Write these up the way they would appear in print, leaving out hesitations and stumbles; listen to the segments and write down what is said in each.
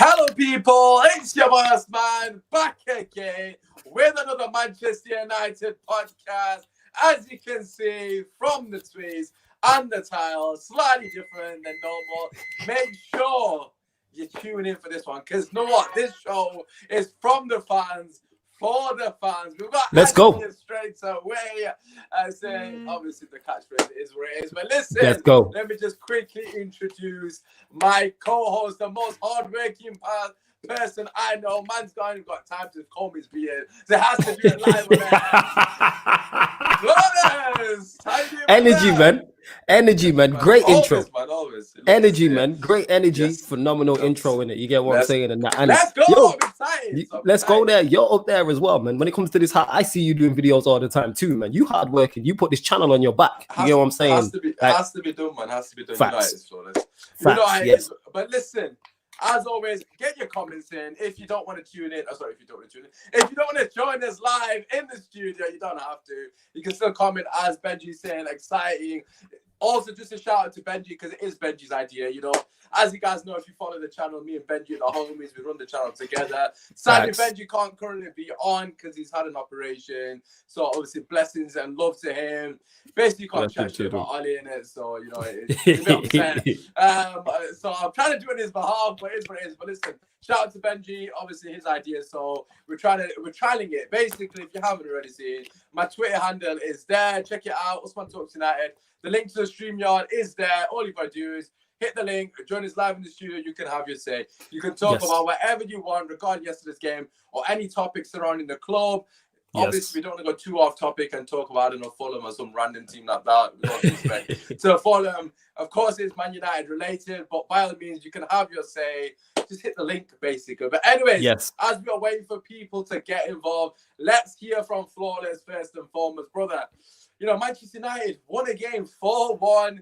Hello, people. It's your boy Usmaan back again with another Manchester United podcast. As you can see from the tweets and the title, slightly different than normal. Make sure you tune in for this one because you know what? This show is from the fans. For the fans, we've got Let's go straight away. Saying obviously the catchphrase is what it is, but listen, let's go. Let me just quickly introduce my co-host, the most hardworking person I know. Man's got time to comb his beard, so it has to do it live on Energy, man. Great always, intro. Man, always. Energy, man. Great energy. Yes. Phenomenal intro in it. You get what I'm saying? And let's go. Yo, I'm excited. Let's go there. You're up there as well, man. When it comes to this, I see you doing videos all the time too, man. You hard working. You put this channel on your back. You get what I'm saying? Has to be done, man. Has to be done. Facts. United, yes. But listen. As always, get your comments in. If you don't want to tune in, if you don't want to join us live in the studio, you don't have to. You can still comment as Benji's saying, exciting. Also, just a shout out to Benji because it is Benji's idea. You know, as you guys know, if you follow the channel, me and Benji are the homies. We run the channel together. Sadly, Benji can't currently be on because he's had an operation. So obviously, blessings and love to him. Basically, you can't chat shit about Ollie in it. So you know, it's a bit upset. So I'm trying to do it on his behalf, but it's what it is. But listen, shout out to Benji. Obviously, his idea. So we're trialing it. Basically, if you haven't already seen, my Twitter handle is there. Check it out. Usmaan Talks United. The link to the StreamYard is there. All you gotta do is hit the link, join us live in the studio. You can have your say. You can talk about whatever you want regarding yesterday's game or any topics surrounding the club. Obviously, we don't want to go too off topic and talk about, Fulham or some random team like that. We don't expect. So Fulham, of course, is Man United related, but by all means, you can have your say. Just hit the link, basically. But anyways, as we are waiting for people to get involved, let's hear from Flawless first and foremost. Brother, you know, Manchester United won a game 4-1.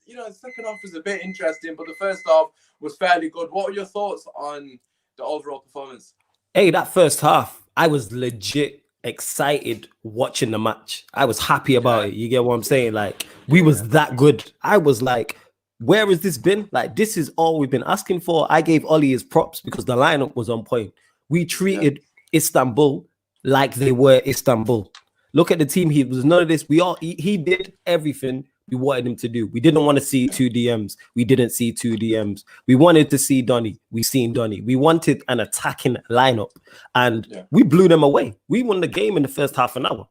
You know, the second half was a bit interesting, but the first half was fairly good. What were your thoughts on the overall performance? Hey, that first half, I was legit excited watching the match. I was happy about it. You get what I'm saying? Like, we was that good. I was like, where has this been? Like, this is all we've been asking for. I gave Ollie his props because the lineup was on point. We treated Istanbul like they were Istanbul. Look at the team. He was none of this. He did everything we wanted him to do. We didn't want to see two DMs. We didn't see two DMs. We wanted to see Donny. We seen Donny. We wanted an attacking lineup, and we blew them away. We won the game in the first half an hour.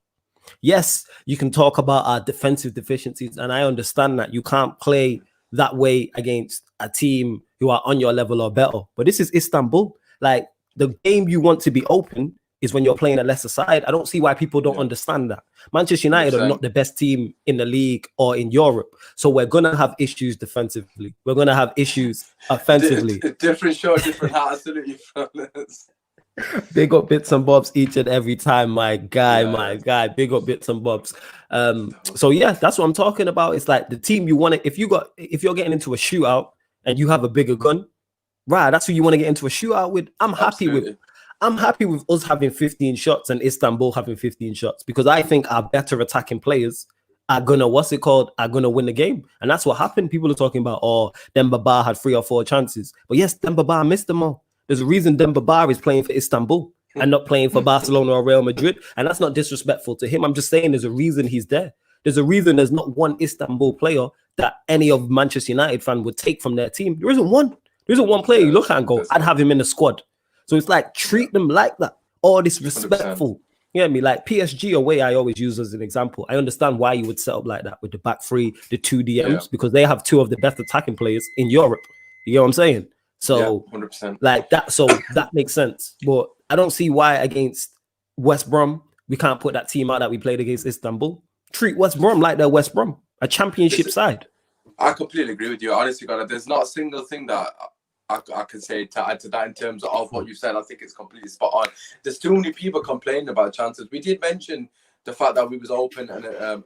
Yes, you can talk about our defensive deficiencies, and I understand that you can't play that way against a team who are on your level or better. But this is Istanbul. Like, the game you want to be open is when you're playing a lesser side. I don't see why people don't understand that. Manchester United are not the best team in the league or in Europe. So we're going to have issues defensively. We're going to have issues offensively. Different show, different hat. Absolutely. Big up bits and bobs each and every time, my guy. Big up bits and bobs. So yeah, that's what I'm talking about. It's like the team you want to, if you're getting into a shootout and you have a bigger gun, right, that's who you want to get into a shootout with. I'm happy with us having 15 shots and Istanbul having 15 shots because I think our better attacking players are gonna win the game. And that's what happened. People are talking about, Demba Ba had 3 or 4 chances. But yes, Demba Ba missed them all. There's a reason Demba Ba is playing for Istanbul and not playing for Barcelona or Real Madrid. And that's not disrespectful to him. I'm just saying there's a reason he's there. There's a reason there's not one Istanbul player that any of Manchester United fan would take from their team. There isn't one. There isn't one player you look at and go, I'd have him in the squad. So it's like, treat them like that. All this respectful. 100%. You know what I mean? Like PSG away, I always use as an example. I understand why you would set up like that with the back three, the 2 DMs, because they have 2 of the best attacking players in Europe. You know what I'm saying? So 100%. Like that. So that makes sense. But I don't see why against West Brom, we can't put that team out that we played against Istanbul. Treat West Brom like they're West Brom, a championship side. I completely agree with you. Honestly, God, there's not a single thing that I can say to add to that in terms of what you said. I think it's completely spot on. There's too many people complaining about chances. We did mention the fact that we was open and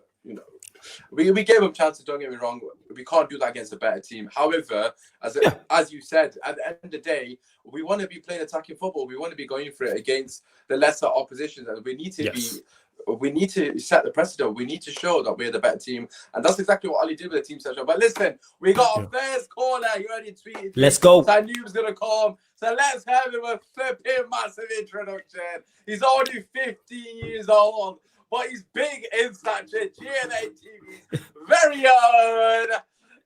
we gave them chances. Don't get me wrong. We can't do that against a better team. However, as you said, at the end of the day, we want to be playing attacking football. We want to be going for it against the lesser oppositions, and we need to be we need to set the precedent. We need to show that we're the better team. And that's exactly what Ollie did with the team session. But listen, we got a first caller. You already tweeted. Let's go. So I knew he was going to come. So let's have him a flipping massive introduction. He's only 15 years old, but he's big in stature. GNA TV's very own.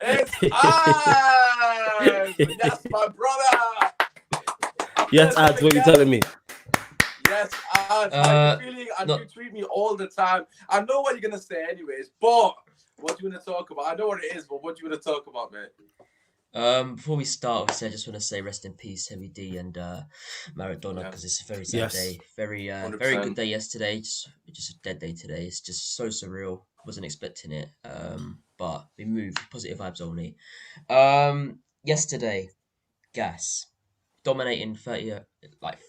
It's us. Yes, my brother. Yes, Ads, what are you telling me? Yes, I'm feeling, and you tweet me all the time. I know what you're going to say anyways, but what do you want to talk about? I know what it is, but what do you want to talk about, mate? Before we start, obviously, I just want to say rest in peace, Heavy D and Maradona, because it's a very sad day. Very good day yesterday. Just a dead day today. It's just so surreal. Wasn't expecting it. But we moved. Positive vibes only. Yesterday, gas. Dominating 30,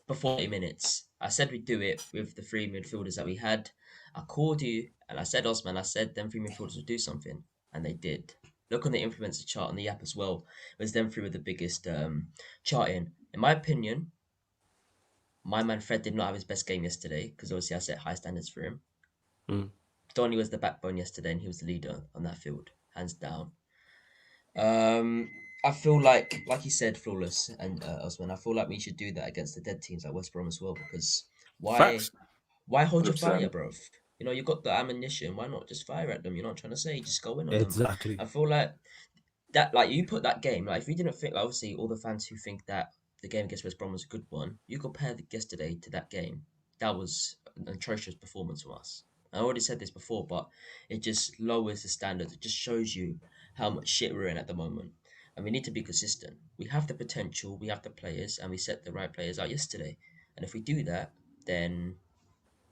before 30 minutes. I said we'd do it with the three midfielders that we had. I called you and I said, Usmaan, I said them three midfielders would do something. And they did. Look on the influencer chart on the app as well. It was them three with the biggest charting. In my opinion, my man Fred did not have his best game yesterday because obviously I set high standards for him. Donny was the backbone yesterday and he was the leader on that field, hands down. I feel like you said, Flawless and Usmaan, I feel like we should do that against the dead teams like West Brom as well, because why hold your fire, bro? You know, you got the ammunition, why not just fire at them? You're not trying to say, just go in on them. Exactly. I feel like that, like, you put that game, like, if we didn't think, like, obviously all the fans who think that the game against West Brom was a good one, you compare yesterday to that game, that was an atrocious performance from us. I already said this before, but it just lowers the standards. It just shows you how much shit we're in at the moment. And we need to be consistent. We have the potential, we have the players, and we set the right players out yesterday. And if we do that, then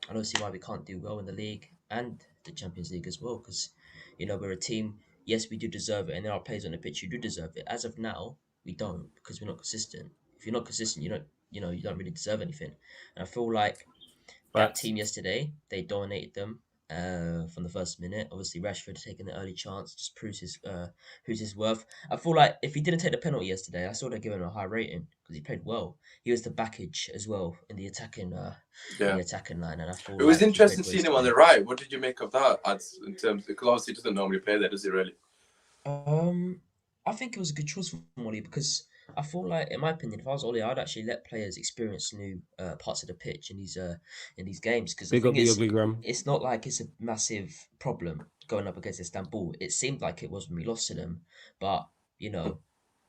I don't see why we can't do well in the league and the Champions League as well. Because, you know, we're a team, yes, we do deserve it, and there are players on the pitch who do deserve it. As of now, we don't, because we're not consistent. If you're not consistent, you don't really deserve anything. And I feel like that team yesterday, they dominated them from the first minute. Obviously, Rashford taking the early chance just proves his worth. I feel like if he didn't take the penalty yesterday, I thought they'd give him a high rating because he played well. He was the backage as well in the attacking line, and I feel it was interesting seeing him on the right. What did you make of that? In terms, because obviously he doesn't normally play there, does he really? I think it was a good choice for Ollie because I feel like, in my opinion, if I was Ollie, I'd actually let players experience new parts of the pitch in these games. Because it's not like it's a massive problem going up against Istanbul. It seemed like it was when we lost to them. But, you know,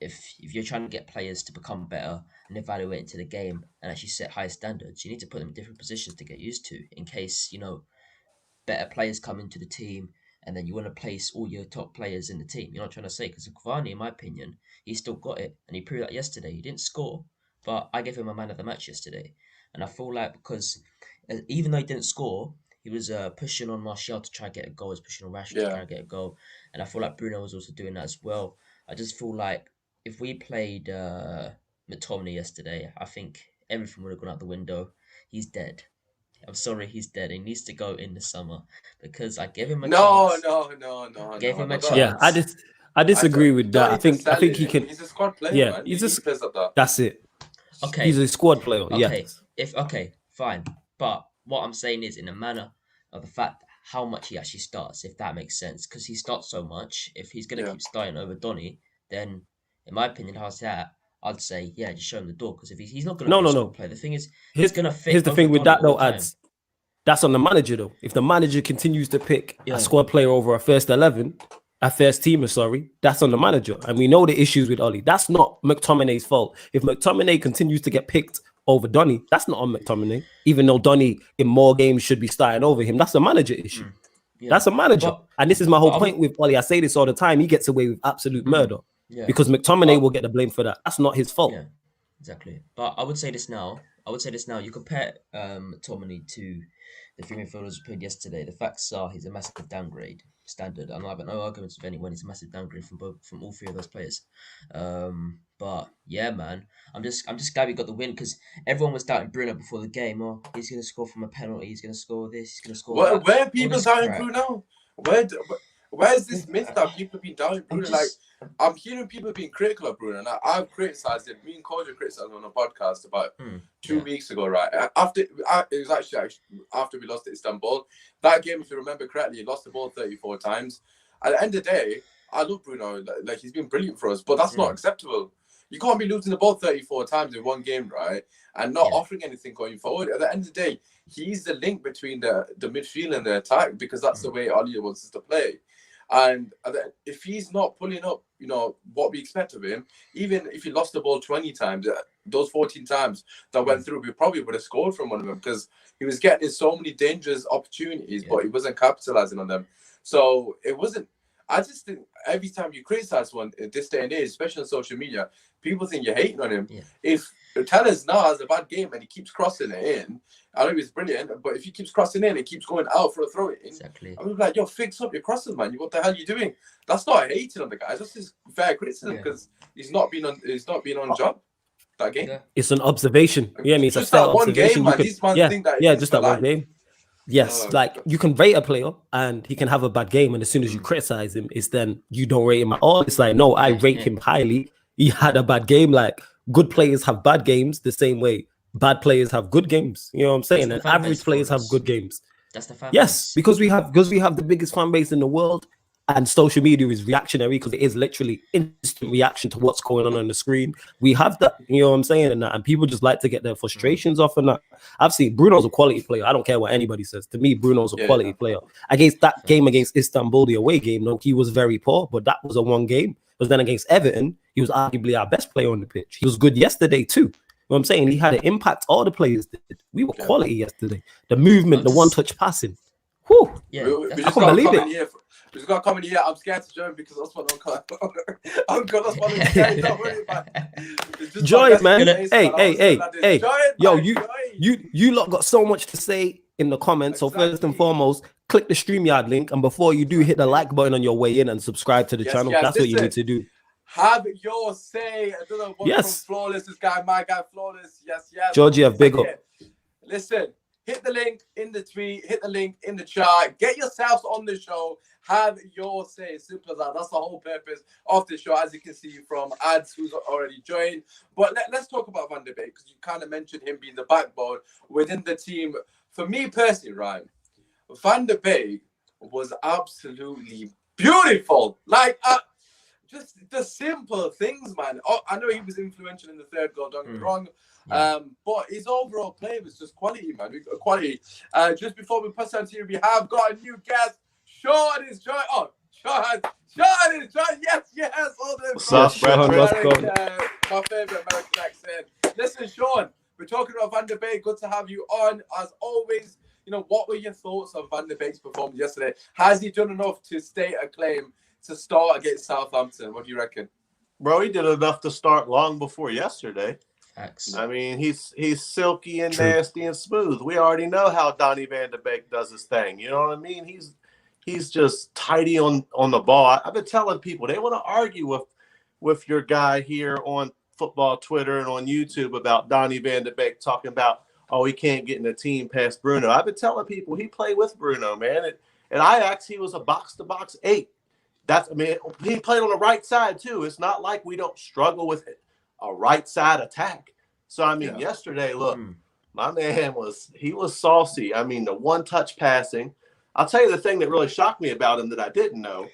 if you're trying to get players to become better and evaluate into the game and actually set higher standards, you need to put them in different positions to get used to in case, you know, better players come into the team and then you want to place all your top players in the team. You're not trying to say, because Cavani, in my opinion, he still got it. And he proved that yesterday. He didn't score, but I gave him a man of the match yesterday. And I feel like because even though he didn't score, he was pushing on Martial to try and get a goal. He was pushing on Rashford to try and get a goal. And I feel like Bruno was also doing that as well. I just feel like if we played McTominay yesterday, I think everything would have gone out the window. He's dead. I'm sorry, he's dead. He needs to go in the summer because I gave him a chance. No. Gave him a chance. Yeah, I disagree with that. I think he can. He's a squad player. Yeah, man. he's that's it. Okay, he's a squad player. Okay, yeah. Fine. But what I'm saying is in a manner of the fact how much he actually starts, if that makes sense, because he starts so much. If he's gonna keep starting over Donny, then in my opinion, how's that? I'd say, yeah, just show him the door. Because if he's not going to play, the thing is, he's going to fit. Here's the thing with that, though, Ads. That's on the manager, though. If the manager continues to pick a squad player over a first teamer, that's on the manager. And we know the issues with Ollie. That's not McTominay's fault. If McTominay continues to get picked over Donny, that's not on McTominay. Even though Donny in more games should be starting over him, that's a manager issue. That's a manager. And this is my whole point with Ollie. I say this all the time. He gets away with absolute murder. Yeah. Because McTominay will get the blame for that. That's not his fault. Yeah, exactly. But I would say this now. You compare McTominay to the three midfielders who played yesterday. The facts are he's a massive downgrade standard. I'm not having no arguments with anyone. He's a massive downgrade from all three of those players. But yeah, man, I'm just glad we got the win because everyone was doubting Bruno before the game. Oh, he's gonna score from a penalty. He's gonna score this. He's gonna score that. Where are people doubting Bruno? Where's this myth that people have been doubting Bruno? Like, I'm hearing people being critical of Bruno, and I've criticized it. Me and Koji criticized him on a podcast about 2 weeks ago, right? It was actually after we lost to Istanbul. That game, if you remember correctly, he lost the ball 34 times. At the end of the day, I love Bruno. Like, he's been brilliant for us, but that's not acceptable. You can't be losing the ball 34 times in one game, right? And not offering anything going forward. At the end of the day, he's the link between the midfield and the attack, because that's the way Ollie wants us to play. And if he's not pulling up, you know, what we expect of him, even if he lost the ball 20 times, those 14 times that went through, we probably would have scored from one of them, because he was getting so many dangerous opportunities, but he wasn't capitalizing on them. So it wasn't. I just think every time you criticize one in this day and age, especially on social media, people think you're hating on him. Yeah. If Tellers now has a bad game and he keeps crossing it in, I know he's brilliant, but if he keeps crossing in and keeps going out for a throw in, I'm like, yo, fix up your crosses, man. What the hell are you doing? That's not hating on the guy. That's just fair criticism, because he's not been on job that game. It's an observation. Yeah, I mean, it's just a fair observation. Game, These man think that just that one game. Yes, like you can rate a player and he can have a bad game, and as soon as you criticize him, it's then you don't rate him at all. It's like, no, I rate him highly. He had a bad game. Like, good players have bad games the same way bad players have good games. You know what I'm saying? And average players have good games. That's the fan base. Because we have the biggest fan base in the world, and social media is reactionary because it is literally instant reaction to what's going on the screen. We have that, you know what I'm saying? And people just like to get their frustrations off and that. I've seen Bruno's a quality player. I don't care what anybody says. To me, Bruno's a quality player. Against that game against Istanbul, the away game, no, he was very poor, but that was a one game. But then against Everton, he was arguably our best player on the pitch. He was good yesterday too. You know what I'm saying? He had an impact. All the players did. We were quality yesterday. The movement, the one-touch passing. Whew. Yeah, I can't believe it. We just got to come in here. I'm scared to join because Usmaan don't worry about it. Join, man. Hey. Yo, you lot got so much to say in the comments. So first and foremost, click the StreamYard link. And before you do, hit the like button on your way in and subscribe to the channel. That's what you need to do. Have your say. I don't know what from Flawless. This guy, my guy, Flawless. Yes. Georgia, big up. Listen, hit the link in the tweet. Hit the link in the chat. Get yourselves on the show. Have your say. Simple as that. That's the whole purpose of the show, as you can see from Ads, who's already joined. But let's talk about Van der Beek, because you kind of mentioned him being the backbone within the team. For me personally, right, Van der Beek was absolutely beautiful. Like, just the simple things, man. Oh, I know he was influential in the third goal, don't get me wrong. But his overall play was just quality, man. Quality. Just before we pass on to you, we have got a new guest. Sean is joined. Oh, Sean is joined. Yes. All the What's up, Sean? My favorite American accent. Listen, Sean, we're talking about Van der Beek. Good to have you on. As always, you know, what were your thoughts on Van der Beek's performance yesterday? Has he done enough to stay a claim to start against Southampton? What do you reckon? Bro, he did enough to start long before yesterday. Facts. I mean, he's silky and nasty and smooth. We already know how Donny Van der Beek does his thing. You know what I mean? He's just tidy on the ball. I've been telling people they want to argue with your guy here on football Twitter and on YouTube about Donny Van der Beek talking about, oh, he can't get in the team past Bruno. I've been telling people he played with Bruno, man. At Ajax, he was a box-to-box 8. He played on the right side too. It's not like we don't struggle with a right side attack. So yesterday, look, my man was saucy. I mean, the one-touch passing. I'll tell you the thing that really shocked me about him that I didn't know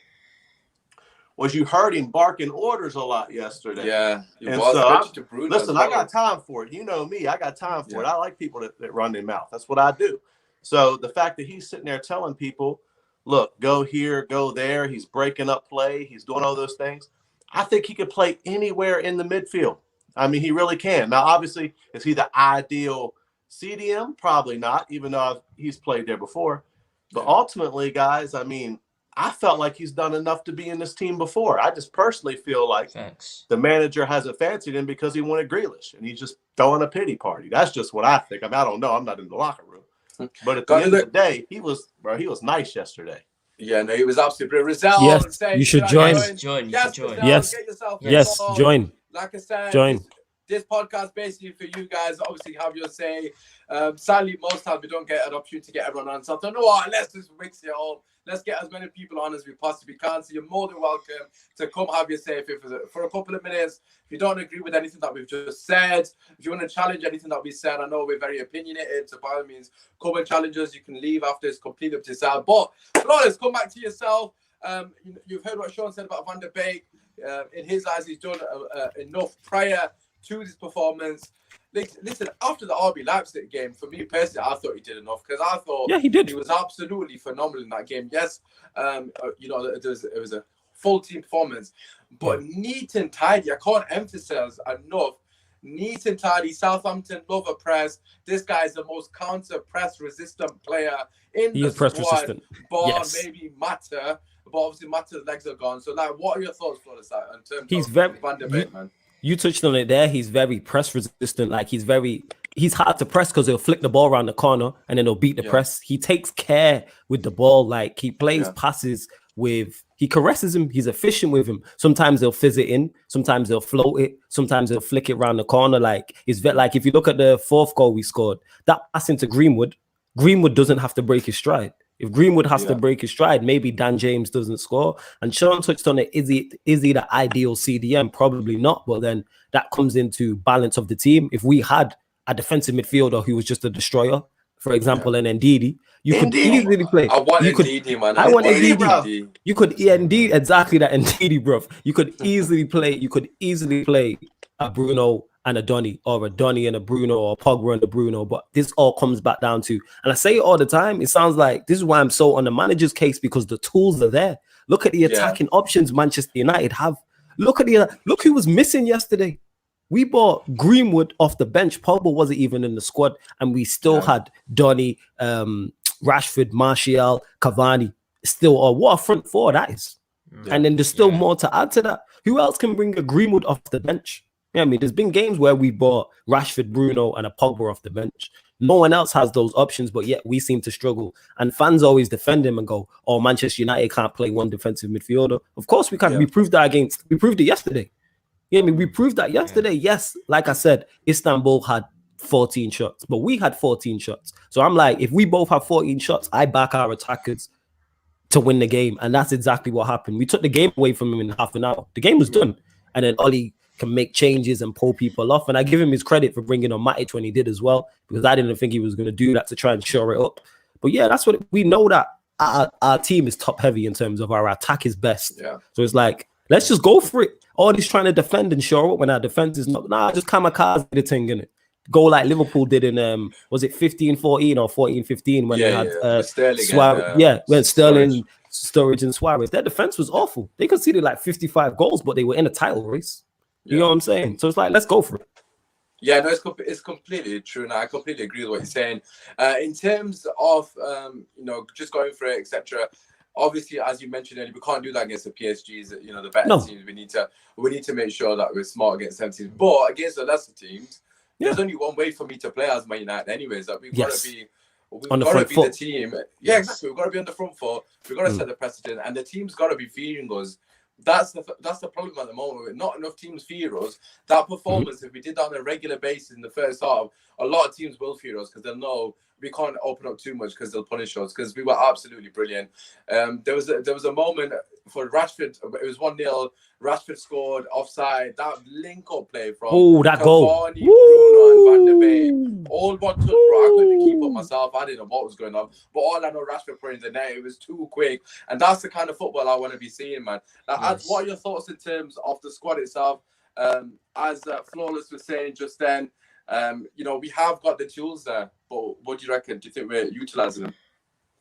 was you heard him barking orders a lot yesterday. Yeah, listen, I got time for it. You know me, I got time for it. I like people that run their mouth. That's what I do. So the fact that he's sitting there telling people, look, go here, go there. He's breaking up play. He's doing all those things. I think he could play anywhere in the midfield. I mean, he really can. Now, obviously, is he the ideal CDM? Probably not, even though he's played there before. But ultimately, guys, I mean, I felt like he's done enough to be in this team before. I just personally feel like the manager hasn't fancied him because he wanted Grealish, and he's just throwing a pity party. That's just what I think. I mean, I don't know. I'm not in the locker room. But at the end of the day, he was nice yesterday. Yeah, no, he was absolutely brilliant. Rizal, yes, you should join. Join. Yes, get yourself yes, join. Like I said, join. this podcast basically for you guys. Obviously, have your say. Sadly, most times we don't get an opportunity to get everyone on. So I thought, no, let's just mix it up. Let's get as many people on as we possibly can. So you're more than welcome to come have your say for a couple of minutes. If you don't agree with anything that we've just said, if you want to challenge anything that we said, I know we're very opinionated. So by all means, come and challenge us. You can leave after it's completely up to yourself. But let's come back to yourself. You've heard what Sean said about Van der Beek. In his eyes, he's done enough prior to this performance. Listen, after the RB Leipzig game, for me personally, I thought he did enough because I thought he did. He was absolutely phenomenal in that game. Yes, it was a full team performance, but neat and tidy. I can't emphasize enough. Neat and tidy. Southampton love a press. This guy is the most counter press resistant player in the squad. Press resistant. Maybe Mata, but obviously Mata's legs are gone. So, what are your thoughts, Flawless, in terms of Van der Beek, man? You touched on it there. He's very press resistant. Like he's hard to press because he'll flick the ball around the corner and then he'll beat the press. He takes care with the ball. Like he plays passes he caresses him. He's efficient with him. Sometimes he'll fizz it in. Sometimes he'll float it. Sometimes he'll flick it around the corner. Like if you look at the fourth goal we scored, that pass into Greenwood doesn't have to break his stride. If Greenwood has to break his stride, maybe Dan James doesn't score. And Sean touched on it. Is he the ideal CDM? Probably not. But then that comes into balance of the team. If we had a defensive midfielder who was just a destroyer, for example, an Ndidi, you could easily play. I want Ndidi, man. I want Ndidi. You could, Ndidi, exactly that Ndidi, bro. You could easily play a Bruno and a Donny, or a Donny and a Bruno, or a Pogba and a Bruno. But this all comes back down to, and I say it all the time, it sounds like this is why I'm so on the manager's case, because the tools are there. Look at the attacking options Manchester United have. Look who was missing yesterday. We bought Greenwood off the bench. Pogba wasn't even in the squad, and we still had Donny, Rashford, Martial, Cavani. Still, what a front four that is. And then there's still more to add to that. Who else can bring a Greenwood off the bench? Yeah, I mean, there's been games where we bought Rashford, Bruno, and a Pogba off the bench. No one else has those options, but yet we seem to struggle. And fans always defend him and go, "Oh, Manchester United can't play one defensive midfielder." Of course we can. We proved it yesterday. Yeah, I mean, we proved that yesterday. Yes, like I said, Istanbul had 14 shots, but we had 14 shots. So I'm like, if we both have 14 shots, I back our attackers to win the game. And that's exactly what happened. We took the game away from him in half an hour. The game was done. And then Oli can make changes and pull people off. And I give him his credit for bringing on Matic when he did as well, because I didn't think he was going to do that to try and shore it up. But yeah, that's what we know, that our team is top heavy in terms of our attack is best. Yeah. So it's like, let's just go for it. All he's trying to defend and shore up when our defense is not. Just kamikaze the thing, innit? Go like Liverpool did in was it 15-14 or 14-15 when they had Sterling Suarez, when Sterling, Sturridge and Suarez. Their defense was awful. They conceded like 55 goals, but they were in a title race. You know what I'm saying? So it's like, let's go for it. Yeah, no, it's completely true. And I completely agree with what you're saying. In terms of just going for it, etc. Obviously, as you mentioned earlier, we can't do that against the PSGs. The better teams. We need to make sure that we're smart against them teams. But against the lesser teams, there's only one way for me to play as Man United, anyways. That we've got to be the team. Yeah, exactly. We've got to be on the front foot. We've got to set the precedent, and the team's got to be feeding us. That's the problem at the moment. Not enough teams feed us. That performance, if we did that on a regular basis in the first half, a lot of teams will feed us because they'll know we can't open up too much because they'll punish us, because we were absolutely brilliant. There was a moment for Rashford. It was 1-0. Rashford scored offside. That link-up play from that goal. Cavani, Bruno, and Van der Beek. All one touch, bro. I couldn't keep up myself. I didn't know what was going on. But all I know, Rashford put in the net. It was too quick. And that's the kind of football I want to be seeing, man. What are your thoughts in terms of the squad itself? As Flawless was saying just then, we have got the tools there. But what do you reckon? Do you think we're utilising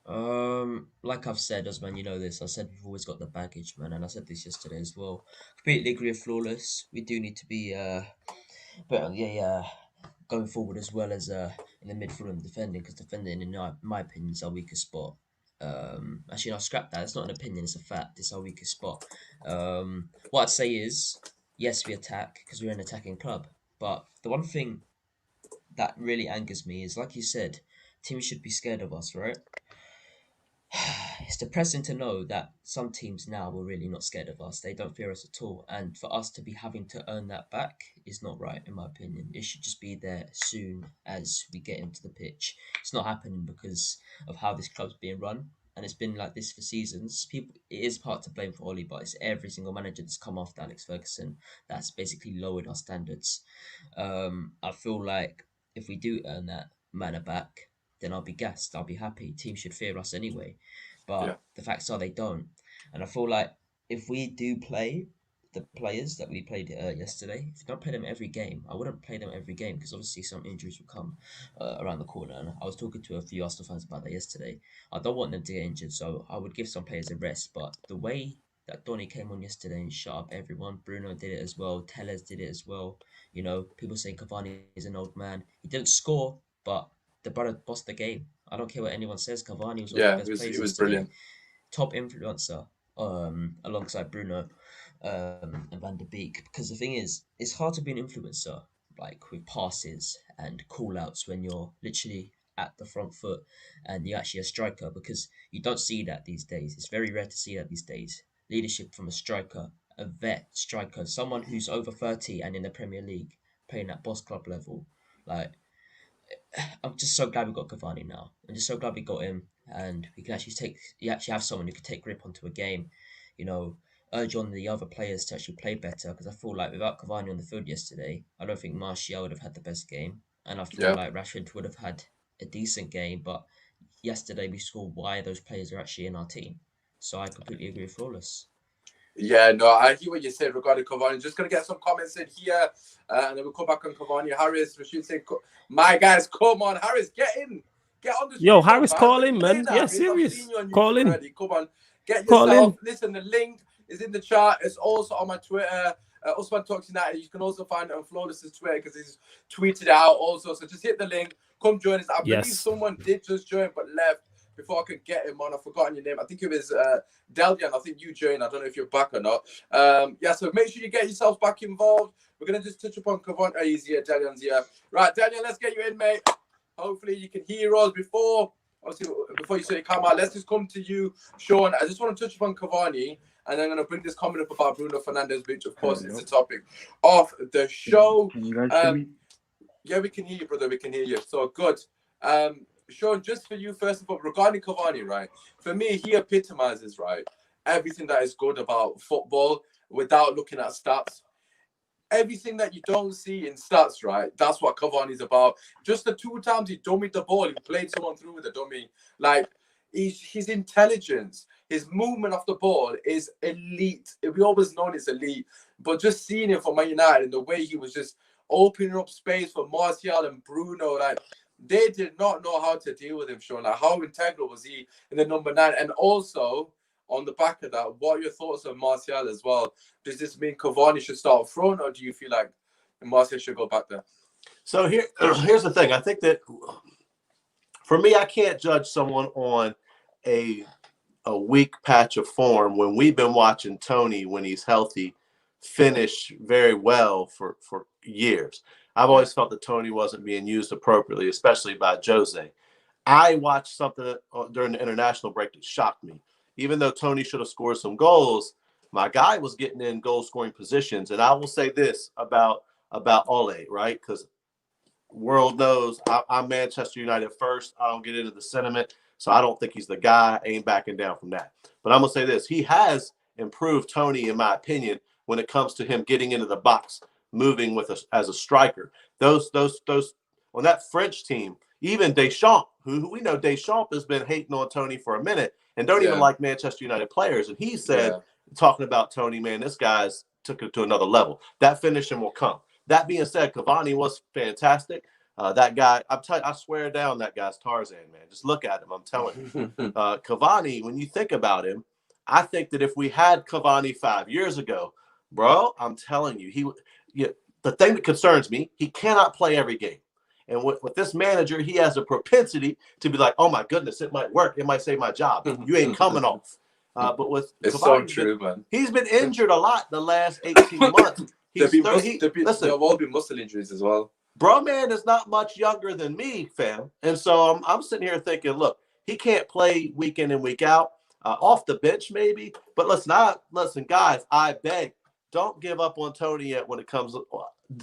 them? Like I've said, Usmaan, you know this. I said we've always got the baggage, man, and I said this yesterday as well. Completely agree with Flawless. We do need to be going forward as well as in the midfield and defending, because defending, in my opinion, is our weakest spot. Actually, no, scrap that. It's not an opinion; it's a fact. It's our weakest spot. What I'd say is, yes, we attack because we're an attacking club. But the one thing that really angers me is, like you said, teams should be scared of us, right? It's depressing to know that some teams now are really not scared of us. They don't fear us at all. And for us to be having to earn that back is not right, in my opinion. It should just be there as soon as we get into the pitch. It's not happening because of how this club's being run. And it's been like this for seasons. People, it is part to blame for Oli, but it's every single manager that's come after Alex Ferguson that's basically lowered our standards. I feel like if we do earn that manner back, then I'll be gassed. I'll be happy. Teams should fear us anyway. But the facts are they don't. And I feel like if we do play the players that we played yesterday, if we don't play them every game, I wouldn't play them every game because obviously some injuries will come around the corner. And I was talking to a few Arsenal fans about that yesterday. I don't want them to get injured, so I would give some players a rest. But the way that Donny came on yesterday and shut up everyone, Bruno did it as well, Tellez did it as well. You know, people saying Cavani is an old man. He didn't score, but the brother bossed the game. I don't care what anyone says. Cavani was one of the best players it was yesterday. brilliant. Top influencer, alongside Bruno, and Van der Beek. Because the thing is, it's hard to be an influencer, like with passes and call outs when you're literally at the front foot and you're actually a striker. Because you don't see that these days. It's very rare to see that these days. Leadership from a striker, a vet striker, someone who's over 30 and in the Premier League playing at boss club level, like. I'm just so glad we got Cavani now. I'm just so glad we got him, and we can actually have someone who can take grip onto a game, you know, urge on the other players to actually play better. Because I feel like without Cavani on the field yesterday, I don't think Martial would have had the best game, and I feel like Rashford would have had a decent game. But yesterday we saw why those players are actually in our team. So I completely agree with Flawless. Yeah, no, I hear what you said regarding Cavani. Just going to get some comments in here, and then we'll come back on Cavani. Harris, Rashid saying, my guys, come on. Harris, get in. Get on the Yo, street, Harris, man. call in, man. Yeah, I've serious. seen you on Call YouTube in. already. Come on. Get Call yourself. in. Listen, the link is in the chat. It's also on my Twitter. Usmaan Talks United. You can also find it on Flawless's Twitter because he's tweeted it out also. So just hit the link. Come join us. I believe someone did just join but left before I could get him on. I've forgotten your name. I think it was Delvian. I think you joined. I don't know if you're back or not. Yeah, so make sure you get yourself back involved. We're going to just touch upon Cavani. Oh, he's here. Delian's here. Right, Delian, let's get you in, mate. Hopefully you can hear us before you say come out. Let's just come to you, Sean. I just want to touch upon Cavani, and I'm going to bring this comment up about Bruno Fernandes, which, of course, is the topic of the show. Can you guys hear me? Yeah, we can hear you, brother. We can hear you. So, good. Sean, just for you, first of all, regarding Cavani, right? For me, he epitomizes, right, everything that is good about football without looking at stats. Everything that you don't see in stats, right? That's what Cavani's about. Just the 2 times he dummied the ball, he played someone through with a dummy. Like, his intelligence, his movement off the ball is elite. We always known it's elite. But just seeing him for Man United and the way he was just opening up space for Martial and Bruno, like, they did not know how to deal with him, Sean. Like, how integral was he in the number 9? And also, on the back of that, what are your thoughts on Martial as well? Does this mean Cavani should start up front, or do you feel like Martial should go back there? So here's the thing. I think that for me, I can't judge someone on a weak patch of form when we've been watching Tony, when he's healthy, finish very well for years. I've always felt that Tony wasn't being used appropriately, especially by Jose. I watched something during the international break that shocked me. Even though Tony should have scored some goals, my guy was getting in goal-scoring positions. And I will say this about Ole, right? Because world knows I'm Manchester United first. I don't get into the sentiment, so I don't think he's the guy. I ain't backing down from that. But I'm going to say this. He has improved Tony, in my opinion, when it comes to him getting into the box, moving as a striker. Those on that French team, even Deschamps, who we know Deschamps has been hating on Tony for a minute and don't even like Manchester United players. And he said, talking about Tony, man, this guy's took it to another level. That finishing will come. That being said, Cavani was fantastic. That guy, I swear down, that guy's Tarzan, man. Just look at him. I'm telling you. Cavani, when you think about him, I think that if we had Cavani 5 years ago, bro, I'm telling you, the thing that concerns me, he cannot play every game. And with this manager, he has a propensity to be like, oh, my goodness, it might work. It might save my job. You ain't coming off. But with it's Cavani, so true, man. He's been injured a lot the last 18 months. There will be muscle injuries as well. Bro, man is not much younger than me, fam. And so I'm sitting here thinking, look, He can't play week in and week out. Off the bench, maybe. But listen, guys, I beg, don't give up on Tony yet when it comes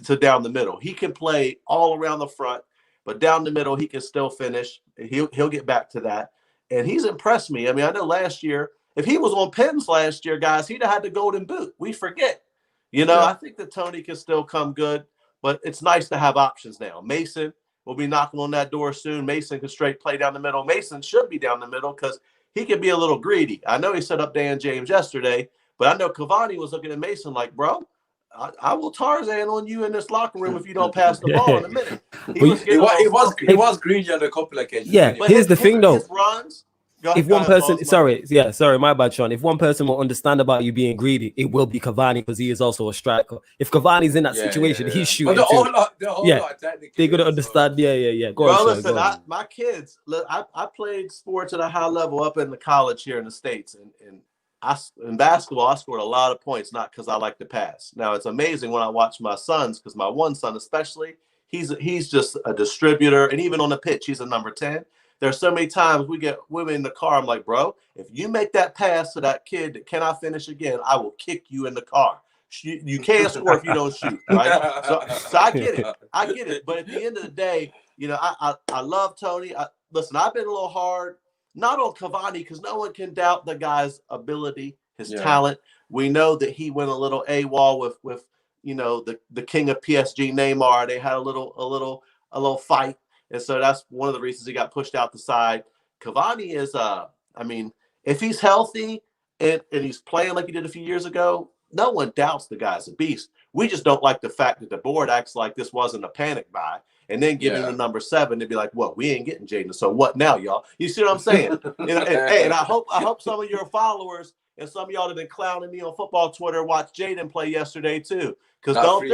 to down the middle. He can play all around the front, but down the middle, he can still finish. He'll get back to that. And he's impressed me. I mean, I know last year, if he was on pins last year, guys, he'd have had the golden boot. We forget. I think that Tony can still come good, but it's nice to have options now. Mason will be knocking on that door soon. Mason can straight play down the middle. Mason should be down the middle because he can be a little greedy. I know he set up Dan James yesterday, but I know Cavani was looking at Mason like, bro, I will Tarzan on you in this locker room if you don't pass the ball in a minute. He was greedy on a couple of occasions. Yeah, but here's the thing, though. If one person, sorry, my bad, Sean. If one person will understand about you being greedy, it will be Cavani because he is also a striker. If Cavani's in that situation, he's shooting. But the whole lot, they're gonna understand. Yeah. Go on, listen, my kids. Look, I played sports at a high level up in the college here in the States, and in basketball, I scored a lot of points, not because I like to pass. Now it's amazing when I watch my sons, because my one son especially, he's just a distributor, and even on the pitch, he's a number 10. There's so many times we get women in the car. I'm like, bro, if you make that pass to that kid that cannot finish again, I will kick you in the car. You can't score if you don't shoot, right? So I get it. But at the end of the day, I love Tony. Listen, I've been a little hard, not on Cavani, because no one can doubt the guy's ability, his talent. We know that he went a little AWOL with the king of PSG, Neymar. They had a little fight. And so that's one of the reasons he got pushed out the side. Cavani is, if he's healthy and he's playing like he did a few years ago, no one doubts the guy's a beast. We just don't like the fact that the board acts like this wasn't a panic buy and then give him the number 7 to be like, well, we ain't getting Jaden. So what now, y'all? You see what I'm saying? and I hope some of your followers and some of y'all that have been clowning me on football Twitter watched Jaden play yesterday too. Because don't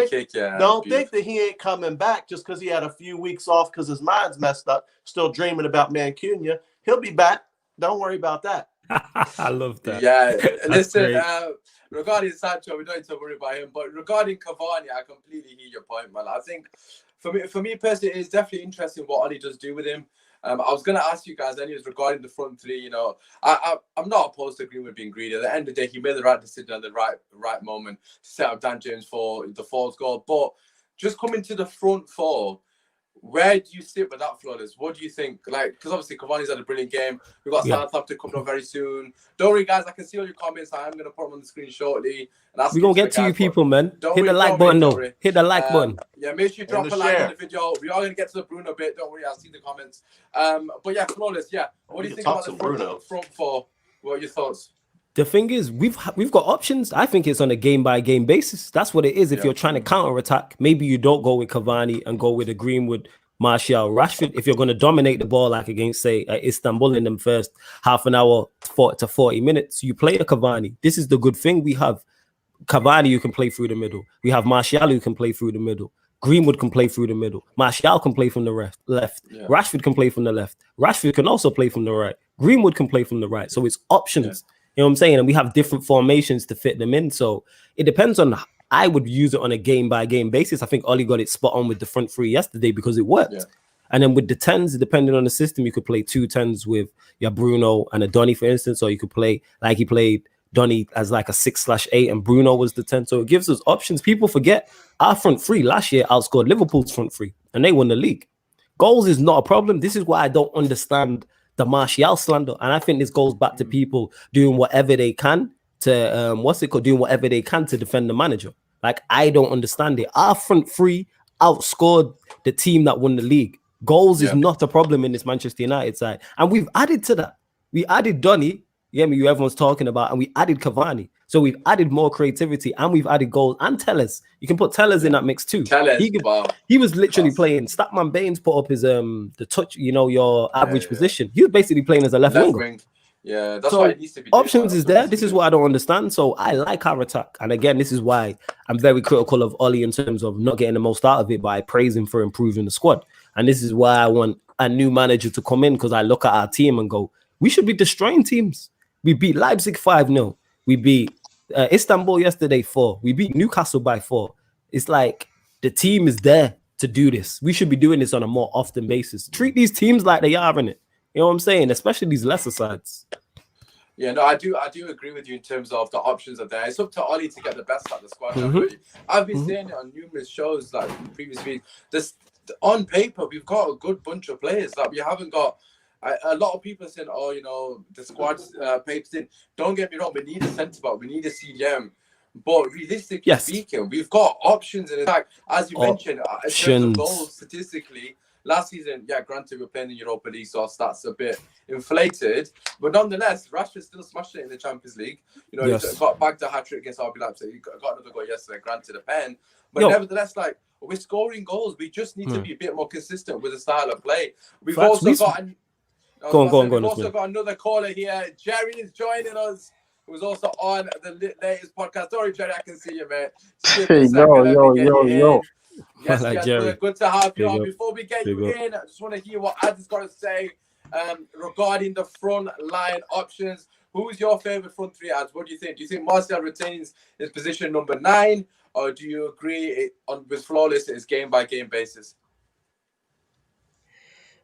think that he ain't coming back just because he had a few weeks off because his mind's messed up, still dreaming about Mancunia. He'll be back. Don't worry about that. I love that. Yeah, listen, regarding Sancho, we don't need to worry about him. But regarding Cavani, I completely hear your point, man. I think for me personally, it's definitely interesting what Oli does do with him. I was going to ask you guys anyways regarding the front three. I'm not opposed to Greenwood being greedy. At the end of the day, he made the right decision at the right moment to set up Dan James for the fourth goal. But just coming to the front four, where do you sit with that, Flawless? What do you think? Because obviously Cavani's had a brilliant game. We've got Southampton coming up very soon. Don't worry, guys. I can see all your comments. I am going to put them on the screen shortly. We're going to get to you people, man. Hit the like button, though. Hit the like button. Yeah, make sure you drop a like on the video. We are going to get to the Bruno bit. Don't worry. I'll see the comments. But yeah, Flawless, yeah. What do you think about the front four? What are your thoughts? The thing is, we've got options. I think it's on a game-by-game basis. That's what it is. If you're trying to counter-attack, maybe you don't go with Cavani and go with a Greenwood, Martial, Rashford. If you're going to dominate the ball, like against, say, Istanbul in them first half an hour to 40 minutes, you play a Cavani. This is the good thing. We have Cavani who can play through the middle. We have Martial who can play through the middle. Greenwood can play through the middle. Martial can play from the left. Yeah. Rashford can play from the left. Rashford can also play from the right. Greenwood can play from the right. So it's options. Yeah. You know what I'm saying? And we have different formations to fit them in. So it depends on, I would use it on a game-by-game basis. I think Oli got it spot on with the front three yesterday because it worked. Yeah. And then with the 10s, depending on the system, you could play 2 10s with your Bruno and a Donny, for instance, or you could play like he played Donny as like a 6/8 and Bruno was the 10. So it gives us options. People forget our front three last year outscored Liverpool's front three and they won the league. Goals is not a problem. This is why I don't understand the Martial slander. And I think this goes back to people doing whatever they can to, doing whatever they can to defend the manager. Like, I don't understand it. Our front three outscored the team that won the league. Goals is not a problem in this Manchester United side. And we've added to that. We added Donny, everyone's talking about, and we added Cavani. So we've added more creativity and we've added goals and Tellers. You can put Tellers in that mix too. He was literally playing. Statman Baines put up his the touch, your average position. He was basically playing as a left winger. Yeah, that's why it needs to be. Options is there. This is what I don't understand. So I like our attack. And again, this is why I'm very critical of Oli in terms of not getting the most out of it, but I praise him for improving the squad. And this is why I want a new manager to come in, because I look at our team and go, we should be destroying teams. We beat Leipzig 5-0. We beat Istanbul yesterday 4. We beat Newcastle by 4. It's like the team is there to do this. We should be doing this on a more often basis. Treat these teams like they are in it. You know what I'm saying? Especially these lesser sides. Yeah, no, I do agree with you in terms of the options are there. It's up to Ollie to get the best out of the squad. Really. I've been saying it on numerous shows, like in previous weeks. On paper, we've got a good bunch of players. Like we haven't got a lot of people saying, "Oh, you know, the squad's papers in." Don't get me wrong, we need a centre back, we need a CDM. But realistically speaking, we've got options in attack. As you mentioned, in terms of goals statistically, last season, granted, we're playing in Europa League, so our stats are a bit inflated. But nonetheless, Rashford still smashed it in the Champions League. You know, he got back a hat-trick against RB Leipzig. He got another goal yesterday, granted a pen. But nevertheless, like, we're scoring goals. We just need to be a bit more consistent with the style of play. We've also got... Go on. We've also got another caller here. Jerry is joining us. Who's also on the latest podcast. Sorry, Jerry, I can see you, man. Yo. Yes, Jerry. Good to have you on. Before we get you in, I just want to hear what Ad's got to say regarding the front line options. Who's your favourite front three, Ads? What do you think? Do you think Martial retains his position number 9, or do you agree with Flawless it's game-by-game basis?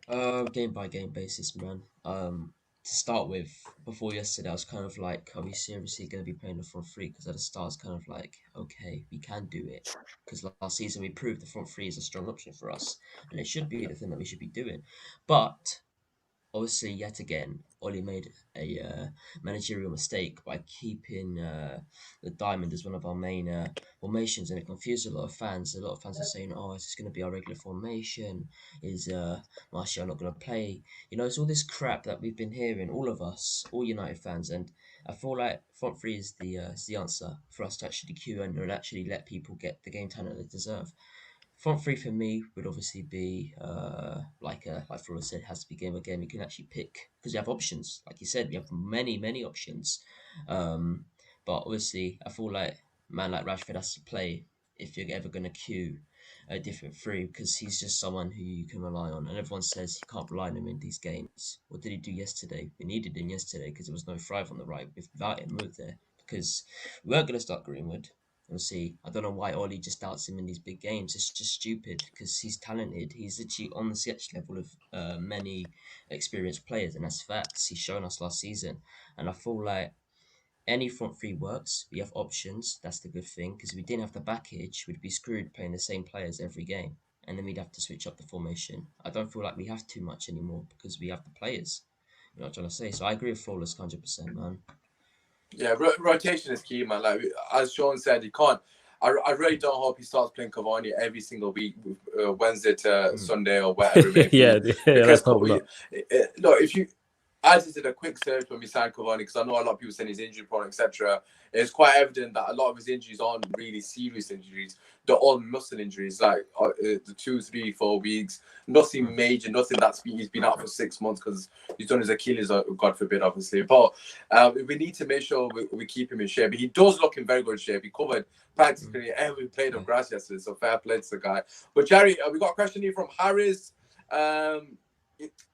Game-by-game basis, man. To start with, before yesterday, I was kind of like, are we seriously going to be playing the front three? Because at the start, I was kind of like, okay, we can do it. Because last season, we proved the front three is a strong option for us. And it should be the thing that we should be doing. But, obviously, yet again, Oli made a managerial mistake by keeping the diamond as one of our main formations, and it confused a lot of fans. A lot of fans are saying, "Oh, is this going to be our regular formation? Is Martial not going to play?" You know, it's all this crap that we've been hearing, all of us, all United fans, and I feel like front three is the answer for us to actually queue and actually let people get the game time that they deserve. Front three for me would obviously be like Flora said, has to be game by game. You can actually pick because you have options. Like you said, we have many options. But obviously, I feel like a man like Rashford has to play if you're ever going to queue a different three because he's just someone who you can rely on. And everyone says you can't rely on him in these games. What did he do yesterday? We needed him yesterday because there was no Thrive on the right. Without him, moved there because we weren't going to start Greenwood. We'll see. I don't know why Oli just doubts him in these big games. It's just stupid because he's talented. He's literally on the sketch level of many experienced players, and that's facts. He's shown us last season. And I feel like any front three works. We have options. That's the good thing because if we didn't have the backage, we'd be screwed playing the same players every game. And then we'd have to switch up the formation. I don't feel like we have too much anymore because we have the players. You know what I'm trying to say? So I agree with Flawless 100%, man. Yeah, rotation is key, man. Like as Sean said, he can't. I really don't hope he starts playing Cavani every single week, Wednesday to Sunday or whatever it may be. Because look, if you, I just did a quick search when we signed Cavani because I know a lot of people saying he's injury prone, etc. It's quite evident that a lot of his injuries aren't really serious injuries. They're all muscle injuries, like the 2, 3, 4 weeks. Nothing major, nothing he's been out for 6 months because he's done his Achilles, God forbid, obviously. But we need to make sure we keep him in shape. He does look in very good shape. He covered practically every blade of grass yesterday, so fair play to the guy. But Jerry, we got a question here from Harris.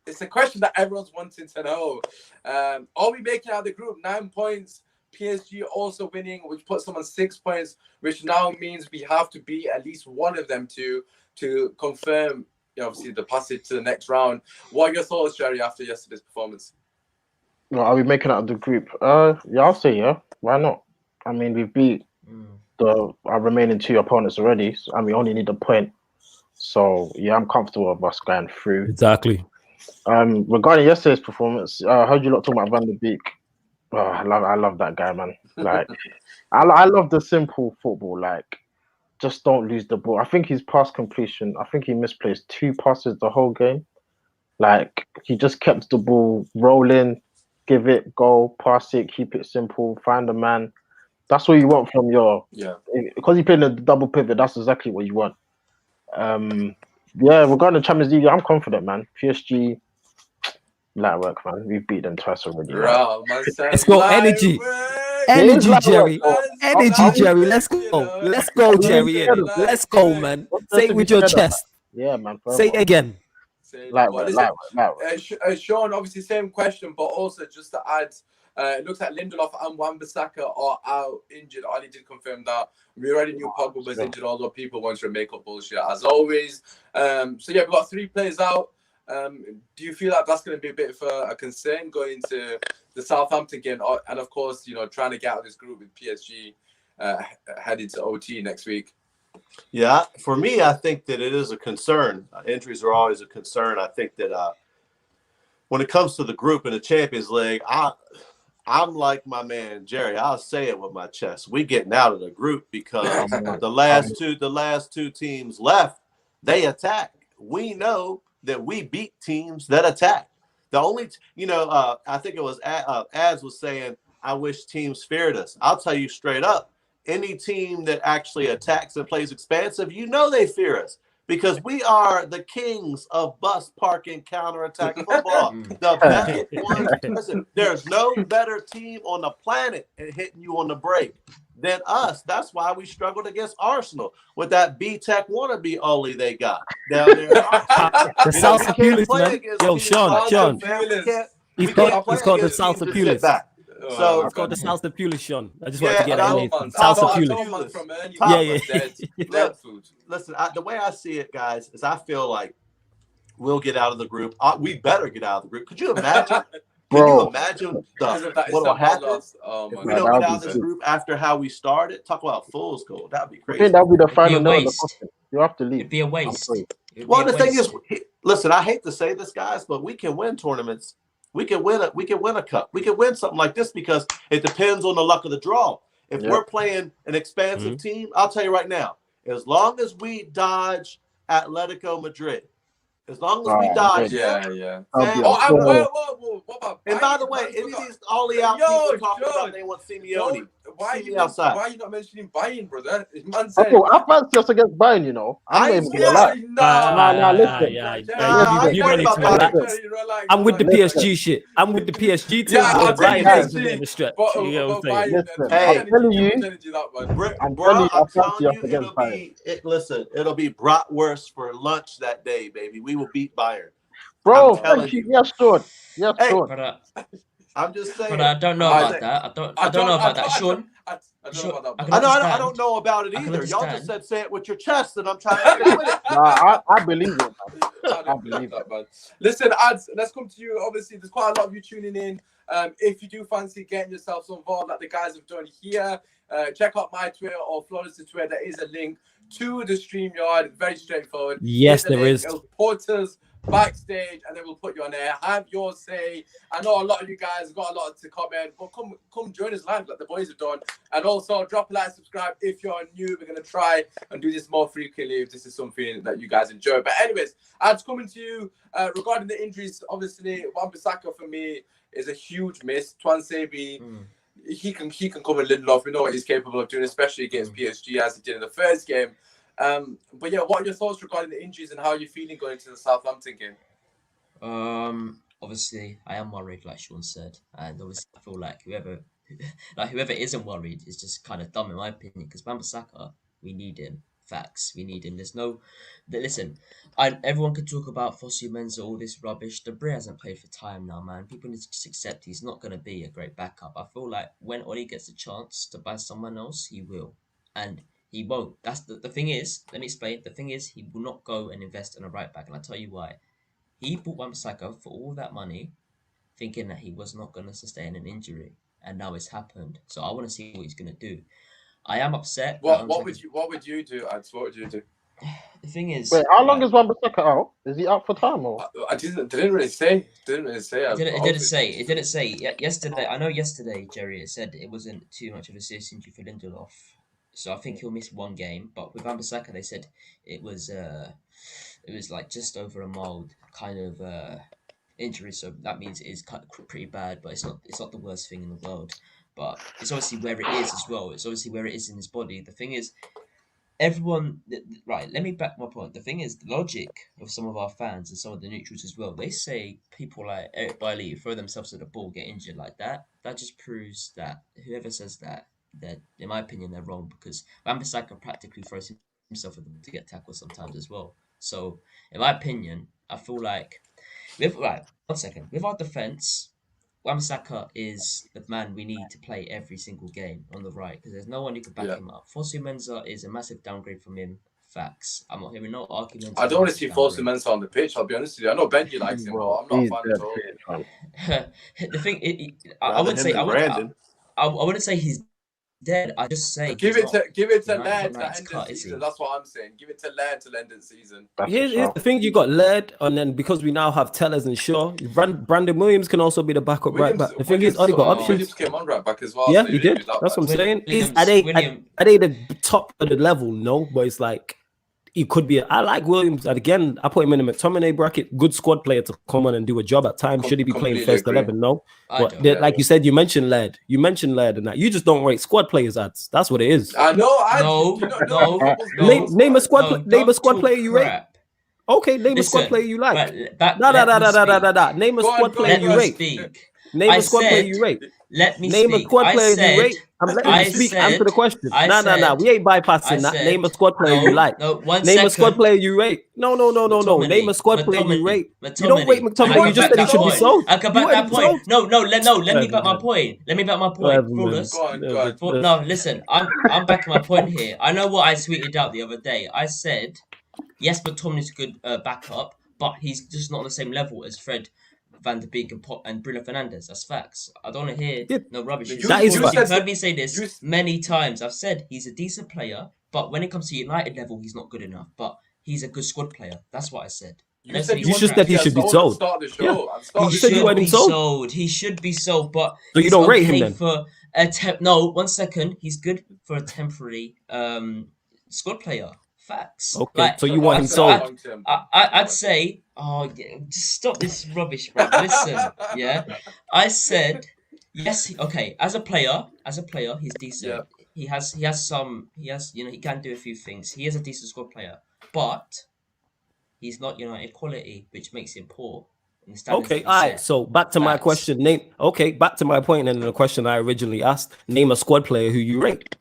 It's a question that everyone's wanting to know. Are we making out of the group 9 points? PSG also winning, which puts them on 6 points, which now means we have to beat at least one of them to confirm, obviously, the passage to the next round. What are your thoughts, Jerry, after yesterday's performance? Well, are we making out of the group? Yeah, I'll say yeah. Why not? I mean, we beat our remaining 2 opponents already, and we only need a point. So yeah, I'm comfortable with us going through. Exactly. Regarding yesterday's performance, I heard you lot talking about Van der Beek. Oh, I love that guy, man. Like, I love the simple football. Like, just don't lose the ball. I think his pass completion. I think he misplaced 2 passes the whole game. Like, he just kept the ball rolling, give it, go, pass it, keep it simple, find a man. That's what you want from your because he played in a double pivot. That's exactly what you want. Regarding the Champions League, I'm confident, man. PSG. Light work, man. We've beat them twice already. Let's go, energy, Jerry. Energy, Jerry. Let's go. Let's go, Jerry. Let's go, man. Say it with your chest. Yeah, man. Say it again. Light work. Sean, obviously, same question, but also just to add, it looks like Lindelof and Wan-Bissaka are out injured. Ali did confirm that. We already knew Pogba was injured, although people want to make up bullshit as always. So yeah, we've got 3 players out. Do you feel like that's going to be a bit of a concern going into the Southampton game? And of course, trying to get out of this group with PSG heading to OT next week. Yeah, for me, I think that it is a concern. Injuries are always a concern. I think that when it comes to the group in the Champions League, I'm like my man Jerry. I'll say it with my chest. We getting out of the group because the last two teams left, they attack. We know that we beat teams that attack. The only, I think it was Az was saying, I wish teams feared us. I'll tell you straight up, any team that actually attacks and plays expansive, they fear us. Because we are the kings of bus parking counterattack football. The best ones. Listen, there's no better team on the planet at hitting you on the break than us. That's why we struggled against Arsenal with that B-Tech wannabe Oli they got down there. The South Appealist, man. Yo, Sean. He's called the South Appealist. So it's called the South Appealist, Sean. I just want to get that name. South Appealist. Dead food. Listen, the way I see it, guys, is I feel like we'll get out of the group. We better get out of the group. Could you imagine? Can you imagine what will happen if we don't get out of this group after how we started? Talk about fool's gold. That'd be crazy. I think that'd be the final note. You have to leave. It'd be a waste. Well, the thing is, listen, I hate to say this, guys, but we can win tournaments. We can win a cup. We can win something like this because it depends on the luck of the draw. If we're playing an expansive team, I'll tell you right now, as long as we dodge Atletico Madrid, as long as we dodge, what about? And by the way, any of these Ollie out people talking about they want Simeone. Why are you not mentioning Bayern, brother? Man said, I fancy us against Bayern, I'm with the PSG shit. I'm with the PSG team. I'm telling you, it'll be bratwurst for lunch that day, baby. We will beat Bayern. Bro, thank you. Yes, Sean. Yes, Sean. I'm just saying. But I don't know about that. I don't know about that, Sean. I don't know about it either. Y'all just said say it with your chest, and I'm trying to agree with it. I believe it. I believe that, man. Listen, ads. Let's come to you. Obviously, there's quite a lot of you tuning in. If you do fancy getting yourself involved, like the guys have done here, check out my Twitter or Flawless' Twitter. There is a link to the StreamYard. Very straightforward. Yes, there is. Porters backstage, and then we'll put you on there. Have your say. I know a lot of you guys have got a lot to comment, but come join us live like the boys have done. And also drop a like, subscribe if you're new. We're gonna try and do this more frequently if this is something that you guys enjoy. But anyways, ads coming to you regarding the injuries. Obviously, Wan-Bissaka for me is a huge miss. Tuanzebe, he can come a little off. We know what he's capable of doing, especially against PSG as he did in the first game. But yeah, what are your thoughts regarding the injuries and how you're feeling going into the Southampton game? Obviously, I am worried, like Sean said, and obviously I feel like whoever isn't worried is just kind of dumb in my opinion. Because Wan-Bissaka, we need him. Facts, we need him. Listen, everyone could talk about FosuMensah, all this rubbish. De Bruyne hasn't played for time now, man. People need to just accept he's not going to be a great backup. I feel like when Oli gets a chance to buy someone else, he will, and he won't. That's the thing is, let me explain. The thing is, he will not go and invest in a right back, and I'll tell you why. He bought Wan-Bissaka for all that money, thinking that he was not going to sustain an injury, and now it's happened. So I want to see what he's going to do. I am upset. What would you do, Ads? What would you do? The thing is, wait, how long is Wan-Bissaka out? Is he out for time or? I didn't really say. It didn't say. Yesterday, I know. Yesterday, Jerry, it said it wasn't too much of a serious injury for Lindelof. So I think he'll miss one game, but with Wan-Bissaka they said it was like just over a mild kind of injury. So that means it is pretty bad, but it's not the worst thing in the world. But it's obviously where it is as well. It's obviously where it is in his body. The thing is, right, let me back my point. The thing is, the logic of some of our fans and some of the neutrals as well, they say people like Eric Bailly throw themselves at the ball, get injured like that. That just proves that whoever says that, in my opinion, they're wrong, because Wan-Bissaka practically throws himself at them to get tackled sometimes as well. So, in my opinion, I feel like with our defense, Wan-Bissaka is the man we need to play every single game on the right, because there's no one who can back him up. FosuMensah is a massive downgrade from him. Facts. I'm not hearing no arguments. I don't want to see FosuMensah on the pitch. I'll be honest with you. I know Benji likes him, but I'm not a fan at all. The thing, I wouldn't say I wouldn't say he's dead. I just say give it to not Laird to United's end cut, the is he? season. That's what I'm saying. Give it to Laird to end the season. Here's the thing: you got Laird, and then because we now have Tellers and Shaw, Brandon Williams can also be the backup right back. The thing is, I've got options. Williams came on right back as well. Yeah, so he did. That's what I'm saying. Are they the top of the level? No, but it's like he could be. I like Williams, and again, I put him in the McTominay bracket. Good squad player to come on and do a job at times. Should he be playing first 11? No. But like you said, you mentioned Laird. You mentioned Laird, and that you just don't rate squad players ads. That's what it is. I know. Name a squad. Name a squad player you rate. Okay, name a squad player you like. Name a squad player you rate. Name a squad player you rate. Let me name speak. a squad player you rate. I'm letting you speak. Answer the question. Nah. We ain't bypassing that. Name a squad player you like. Name a squad player you rate. No. Name a squad player you rate. You don't rate McTominay. You just said he should be sold. I can back that point. No. Let me back my point. Brunos. No, listen. I'm backing my point here. I know what I tweeted out the other day. I said, yes, McTominay's a good backup, but he's just not on the same level as Fred, Van de Beek and Bruno Fernandes. That's facts. I don't want to hear no rubbish. You've heard me say this many times. I've said he's a decent player, but when it comes to United level, he's not good enough. But he's a good squad player. That's what I said. You just said he should be sold. He should be sold. He should be sold, but so you don't rate him then? For a no, 1 second. He's good for a temporary squad player. Facts. Okay, so you want him sold? I'd say, just stop this rubbish, bro. Listen, yeah. I said, yes. Okay, as a player, he's decent. Yeah. He can do a few things. He is a decent squad player, but he's not United quality, which makes him poor. Okay, all right. So back to my question. Back to my point, and the question I originally asked. Name a squad player who you rate.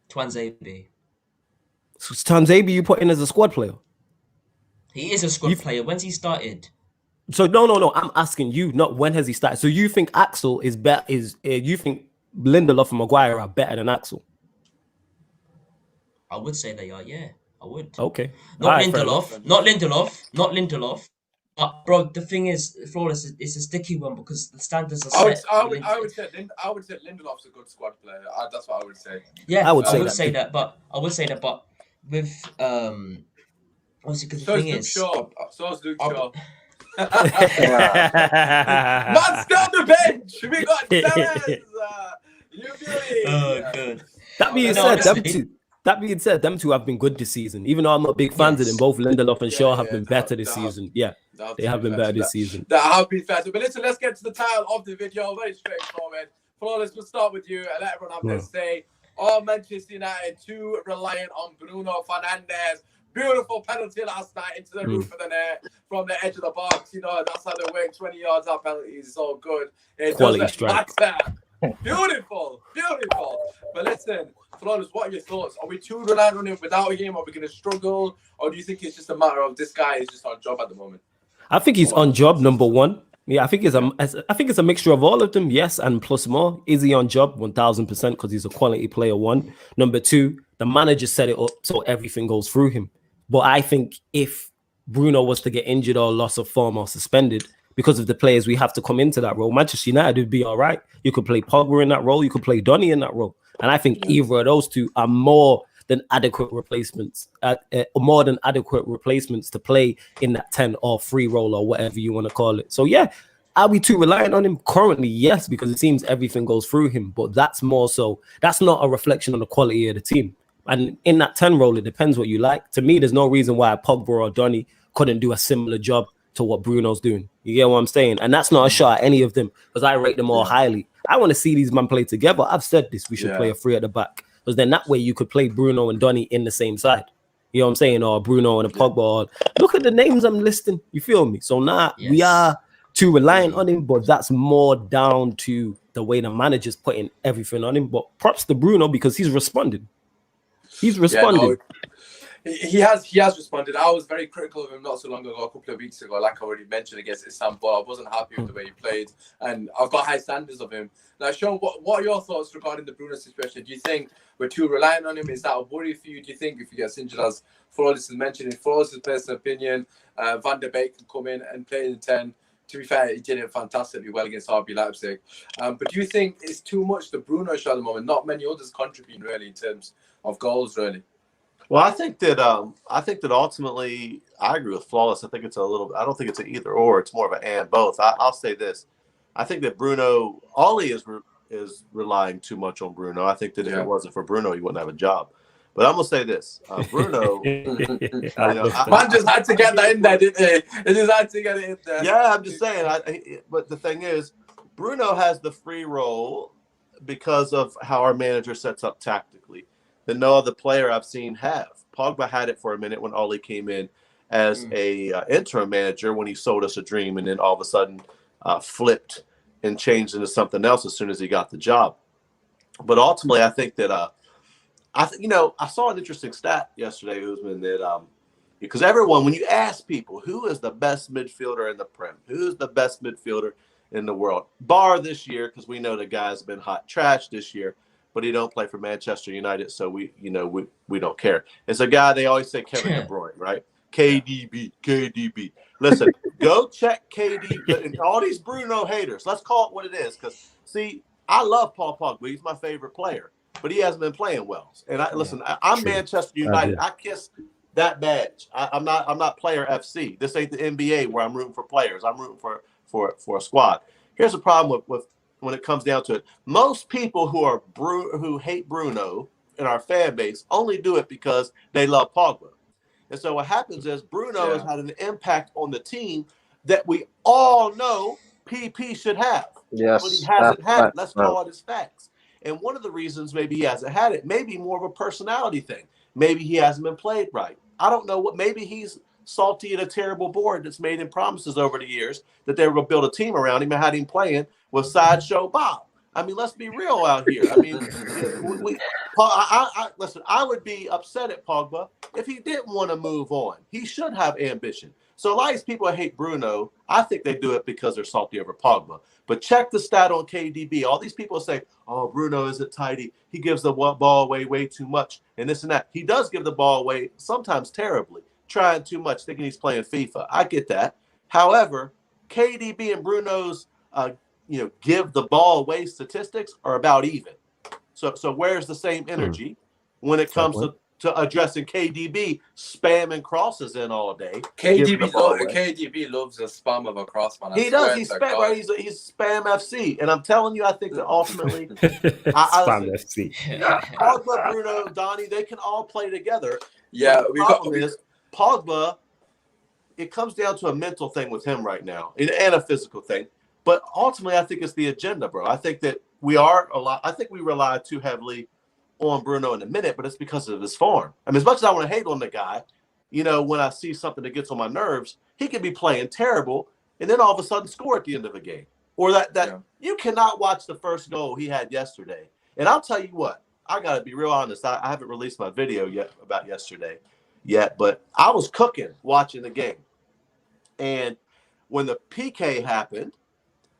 Tuanzebe. So Tuanzebe you put in as a squad player? He is a squad player. When's he started? So no. I'm asking you, not when has he started. So you think Axel is better? You think Lindelof and Maguire are better than Axel? I would say they are. Yeah, I would. Okay. Not Lindelof. But bro, the thing is, Flawless, it's a sticky one because the standards are set. I would say Lindelof's a good squad player. That's what I would say. Yeah, I would say that. But with obviously because the thing is, so is Luke Shaw. Man, start the bench. We got Tellers. Good. That being said, them two have been good this season. Even though I'm not big fans of them, both Lindelof and Shaw have been better this season. Yeah, they have been better this season. That have been better. But listen, let's get to the title of the video. Very straightforward. Flawless, we'll start with you and let everyone have their say. All Manchester United, too reliant on Bruno Fernandes. Beautiful penalty last night into the roof of the net from the edge of the box. You know, that's how they work. 20 yards out penalties. It's all good. It quality strike. Beautiful. But listen, Flawless, what are your thoughts? Are we too reliant on him without him? Are we going to struggle? Or do you think it's just a matter of this guy is just on job at the moment? I think he's on job, number one. Yeah, I think it's a mixture of all of them, yes, and plus more. Is he on job? 1,000% because he's a quality player, one. Number two, the manager set it up so everything goes through him. But I think if Bruno was to get injured or loss of form or suspended, because of the players we have to come into that role, Manchester United would be all right. You could play Pogba in that role. You could play Donny in that role. And I think either of those two are more than adequate replacements to play in that 10 or free role or whatever you want to call it. So yeah, are we too reliant on him? Currently, yes, because it seems everything goes through him. But that's more so, that's not a reflection on the quality of the team. And in that 10 role, it depends what you like. To me, there's no reason why Pogba or Donny couldn't do a similar job to what Bruno's doing. You get what I'm saying? And that's not a shot at any of them because I rate them all highly. I want to see these men play together. I've said this. We should play a three at the back because then that way you could play Bruno and Donny in the same side. You know what I'm saying? Or Bruno and a Pogba. Or, look at the names I'm listing. You feel me? So we are too reliant on him, but that's more down to the way the manager's putting everything on him. But props to Bruno because he's responding. He's responding. He has responded. I was very critical of him not so long ago, a couple of weeks ago, like I already mentioned against Istanbul. I wasn't happy with the way he played, and I've got high standards of him. Now, Sean, what are your thoughts regarding the Bruno situation? Do you think we're too reliant on him? Is that a worry for you? Do you think if he gets injured, as Flores has mentioned, in Flores' personal opinion, Van der Beek can come in and play in 10? To be fair, he did it fantastically well against RB Leipzig. But do you think it's too much the Bruno show at the moment? Not many others contributing really in terms of goals, really. Well, I think that ultimately I agree with Flawless. I think it's a little. I don't think it's an either or. It's more of an and both. I'll say this. I think that Bruno, Ollie is relying too much on Bruno. I think that if it wasn't for Bruno, he wouldn't have a job. But I'm gonna say this, Bruno. Man just had to get that in there, didn't he? He just had to get it in there. Yeah, I'm just saying. But the thing is, Bruno has the free role because of how our manager sets up tactically that no other player I've seen have. Pogba had it for a minute when Ollie came in as a interim manager when he sold us a dream, and then all of a sudden flipped and changed into something else as soon as he got the job. But ultimately, I think that I saw an interesting stat yesterday, Usmaan, that because everyone, when you ask people who is the best midfielder in the Prem, who's the best midfielder in the world, bar this year, because we know the guy's been hot trash this year, but he don't play for Manchester United, so we don't care. It's a guy, they always say Kevin De Bruyne, right? KDB. Listen, go check KD and all these Bruno haters. Let's call it what it is, because see, I love Paul Pogba. He's my favorite player, but he hasn't been playing well. And I'm Manchester United. I kiss that badge. I'm not player FC. This ain't the NBA where I'm rooting for players. I'm rooting for a squad. Here's the problem with when it comes down to it. Most people who hate Bruno in our fan base only do it because they love Pogba. And so what happens is Bruno has had an impact on the team that we all know PP should have. Yes, but he hasn't had it. Let's call it his facts. And one of the reasons maybe he hasn't had it may be more of a personality thing. Maybe he hasn't been played right. I don't know what. Maybe he's salty at a terrible board that's made him promises over the years that they were going to build a team around him and had him playing with Sideshow Bob. I mean, let's be real out here. I mean, listen, I would be upset at Pogba if he didn't want to move on. He should have ambition. So a lot of these people that hate Bruno, I think they do it because they're salty over Pogba. But check the stat on KDB. All these people say, oh, Bruno isn't tidy. He gives the ball away way too much and this and that. He does give the ball away sometimes terribly, trying too much, thinking he's playing FIFA. I get that. However, KDB and Bruno's give the ball away statistics are about even. So where's the same energy when it comes to addressing KDB spamming crosses in all day? KDB loves a spam of a cross, man. He does. He's spam, right? He's spam FC, and I'm telling you, I think that ultimately, spam FC. Pogba, Bruno, Donnie, they can all play together. Yeah, Pogba. It comes down to a mental thing with him right now, and a physical thing. But ultimately, I think it's the agenda, bro. I think that I think we rely too heavily on Bruno in a minute, but it's because of his form. I mean, as much as I want to hate on the guy, when I see something that gets on my nerves, he could be playing terrible and then all of a sudden score at the end of a game. Or you cannot watch the first goal he had yesterday. And I'll tell you what, I got to be real honest. I haven't released my video yet about yesterday yet, but I was cooking watching the game. And when the PK happened,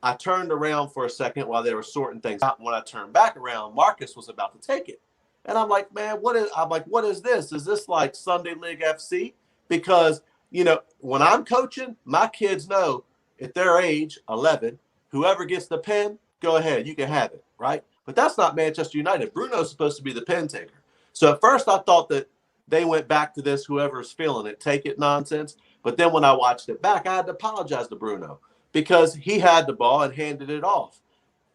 I turned around for a second while they were sorting things out. When I turned back around, Marcus was about to take it. And I'm like, man, what is this? Is this like Sunday League FC? Because, when I'm coaching, my kids know at their age, 11, whoever gets the pen, go ahead, you can have it, right? But that's not Manchester United. Bruno's supposed to be the pen taker. So at first I thought that they went back to this, whoever's feeling it, take it nonsense. But then when I watched it back, I had to apologize to Bruno because he had the ball and handed it off.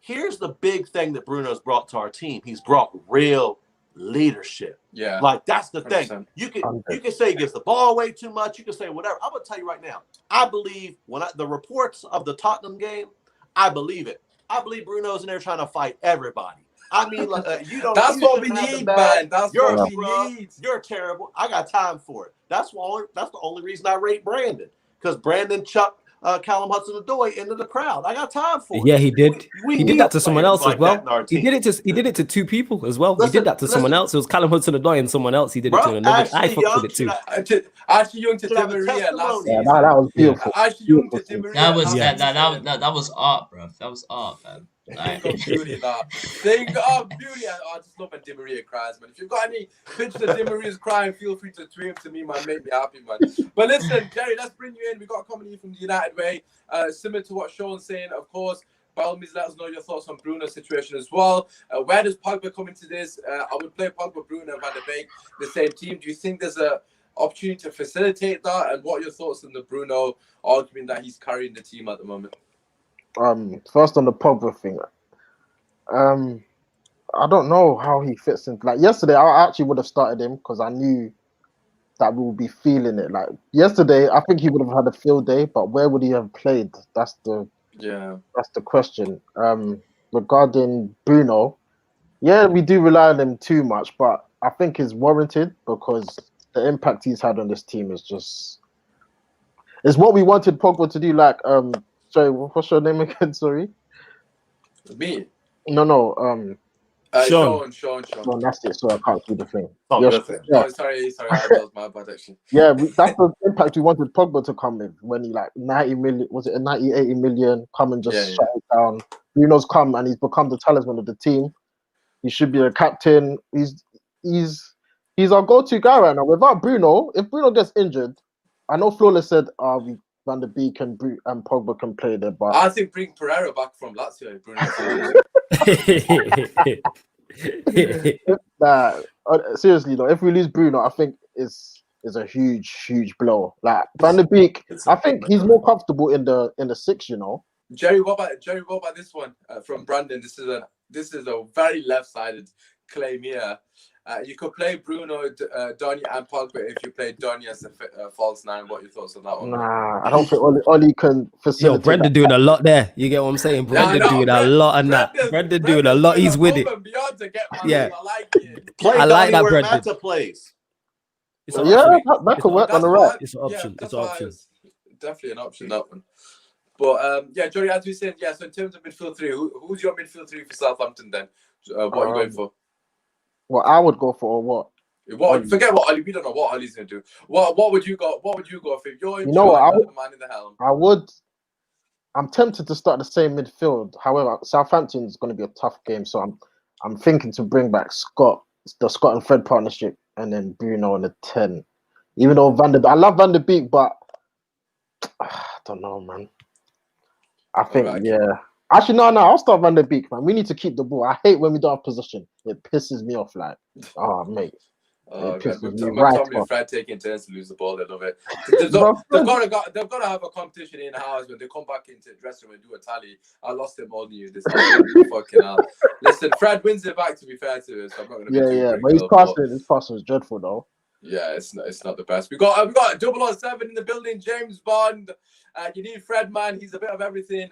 Here's the big thing that Bruno's brought to our team. He's brought real leadership. Yeah. Like, that's the thing. You can say he gives the ball away too much. You can say whatever. I'm going to tell you right now, I believe the reports of the Tottenham game, I believe it. I believe Bruno's in there trying to fight everybody. I mean, you don't. That's what we need, man. That's what we need. You're terrible. I got time for it. That's the only reason I rate Brandon, because Brandon chucked Callum Hudson-Odoi into the crowd. I got time for it. Yeah, he did. We He did need that to someone players else like as well. that in our He team. did it to two people as well. He Listen, did that to someone else. It was Callum Hudson-Odoi and someone else. He did it to another. I fucked with it too. Ashley Young to should have Di a Maria last testimony. Yeah, season. that was beautiful. Ashley Young to Di Maria. That was last season. that was art, bro. That was art, man. Thing of beauty, that thing of beauty. I just love when Di Maria cries, man. If you've got any pictures of Di Maria's crying, feel free to tweet to me, man. Make me happy, man. But listen, Jerry, let's bring you in. We got a comedy from the United way, similar to what Sean's saying, of course. By all means, let us know your thoughts on Bruno's situation as well. Where does Pogba come into this? I would play Pogba, Bruno, and Van der Beek, the same team. Do you think there's a opportunity to facilitate that? And what are your thoughts on the Bruno argument that he's carrying the team at the moment? First on the Pogba thing, I don't know how he fits in. Like yesterday, I actually would have started him because I knew that we would be feeling it. Like yesterday, I think he would have had a field day, but where would he have played? That's the question. Regarding Bruno, yeah, we do rely on him too much, but I think it's warranted because the impact he's had on this team is what we wanted Pogba to do. Like, sorry, what's your name again? Sorry, me. No. Sean. No, that's it. So I can't see the thing. Oh, sorry. That was my bad actually. Yeah, that's the impact we wanted Pogba to come with when he like 90 million. Was it a 90, 80 million? Come and just shut it down. Bruno's come and he's become the talisman of the team. He should be a captain. He's our go-to guy right now. Without Bruno, if Bruno gets injured, I know Flawless said Van der Beek and Pogba can play there, but I think bring Pereira back from Lazio. Bruno. Seriously though, if we lose Bruno, I think is a huge blow. Like Van der Beek, I think he's more comfortable in the six. You know, Jerry, what about this one from Brandon? This is a very left-sided claim here. You could play Bruno, Donny, and Pogba if you play Donny as a false nine. What are your thoughts on that one? Nah, I don't think Oli can facilitate. Yo, Brendan doing a lot there. You get what I'm saying? Brendan doing a lot on that. Brendan doing a lot. He's with it. Yeah, I like it. I like that, Brendan. Mata plays. That could work on the right. It's an option. It's an option. Definitely an option, that one. But Johnny, as we said, so in terms of midfield three, who's your midfield three for Southampton then? What are you going for? What I would go for, or what? Forget what Oli. We don't know what Oli's gonna do. What would you go? What would you go for? If you're the man in the helm. I'm tempted to start the same midfield. However, Southampton is going to be a tough game, so I'm thinking to bring back the Scott and Fred partnership, and then Bruno on the 10. Even though I love Van der Beek, but I don't know, man. I think Actually, no. I'll start Van der Beek, man. We need to keep the ball. I hate when we don't have possession. It pisses me off. Like, mate. Tommy and Fred taking turns to lose the ball. They love it. They've got to have a competition in house when they come back into the dressing room and do a tally. I lost it more than you. This fucking hell. Listen, Fred wins it back. To be fair to us, so I'm not going to be too but his passing was dreadful though. Yeah, it's not the best. We got 007 in the building. James Bond. You need Fred, man. He's a bit of everything.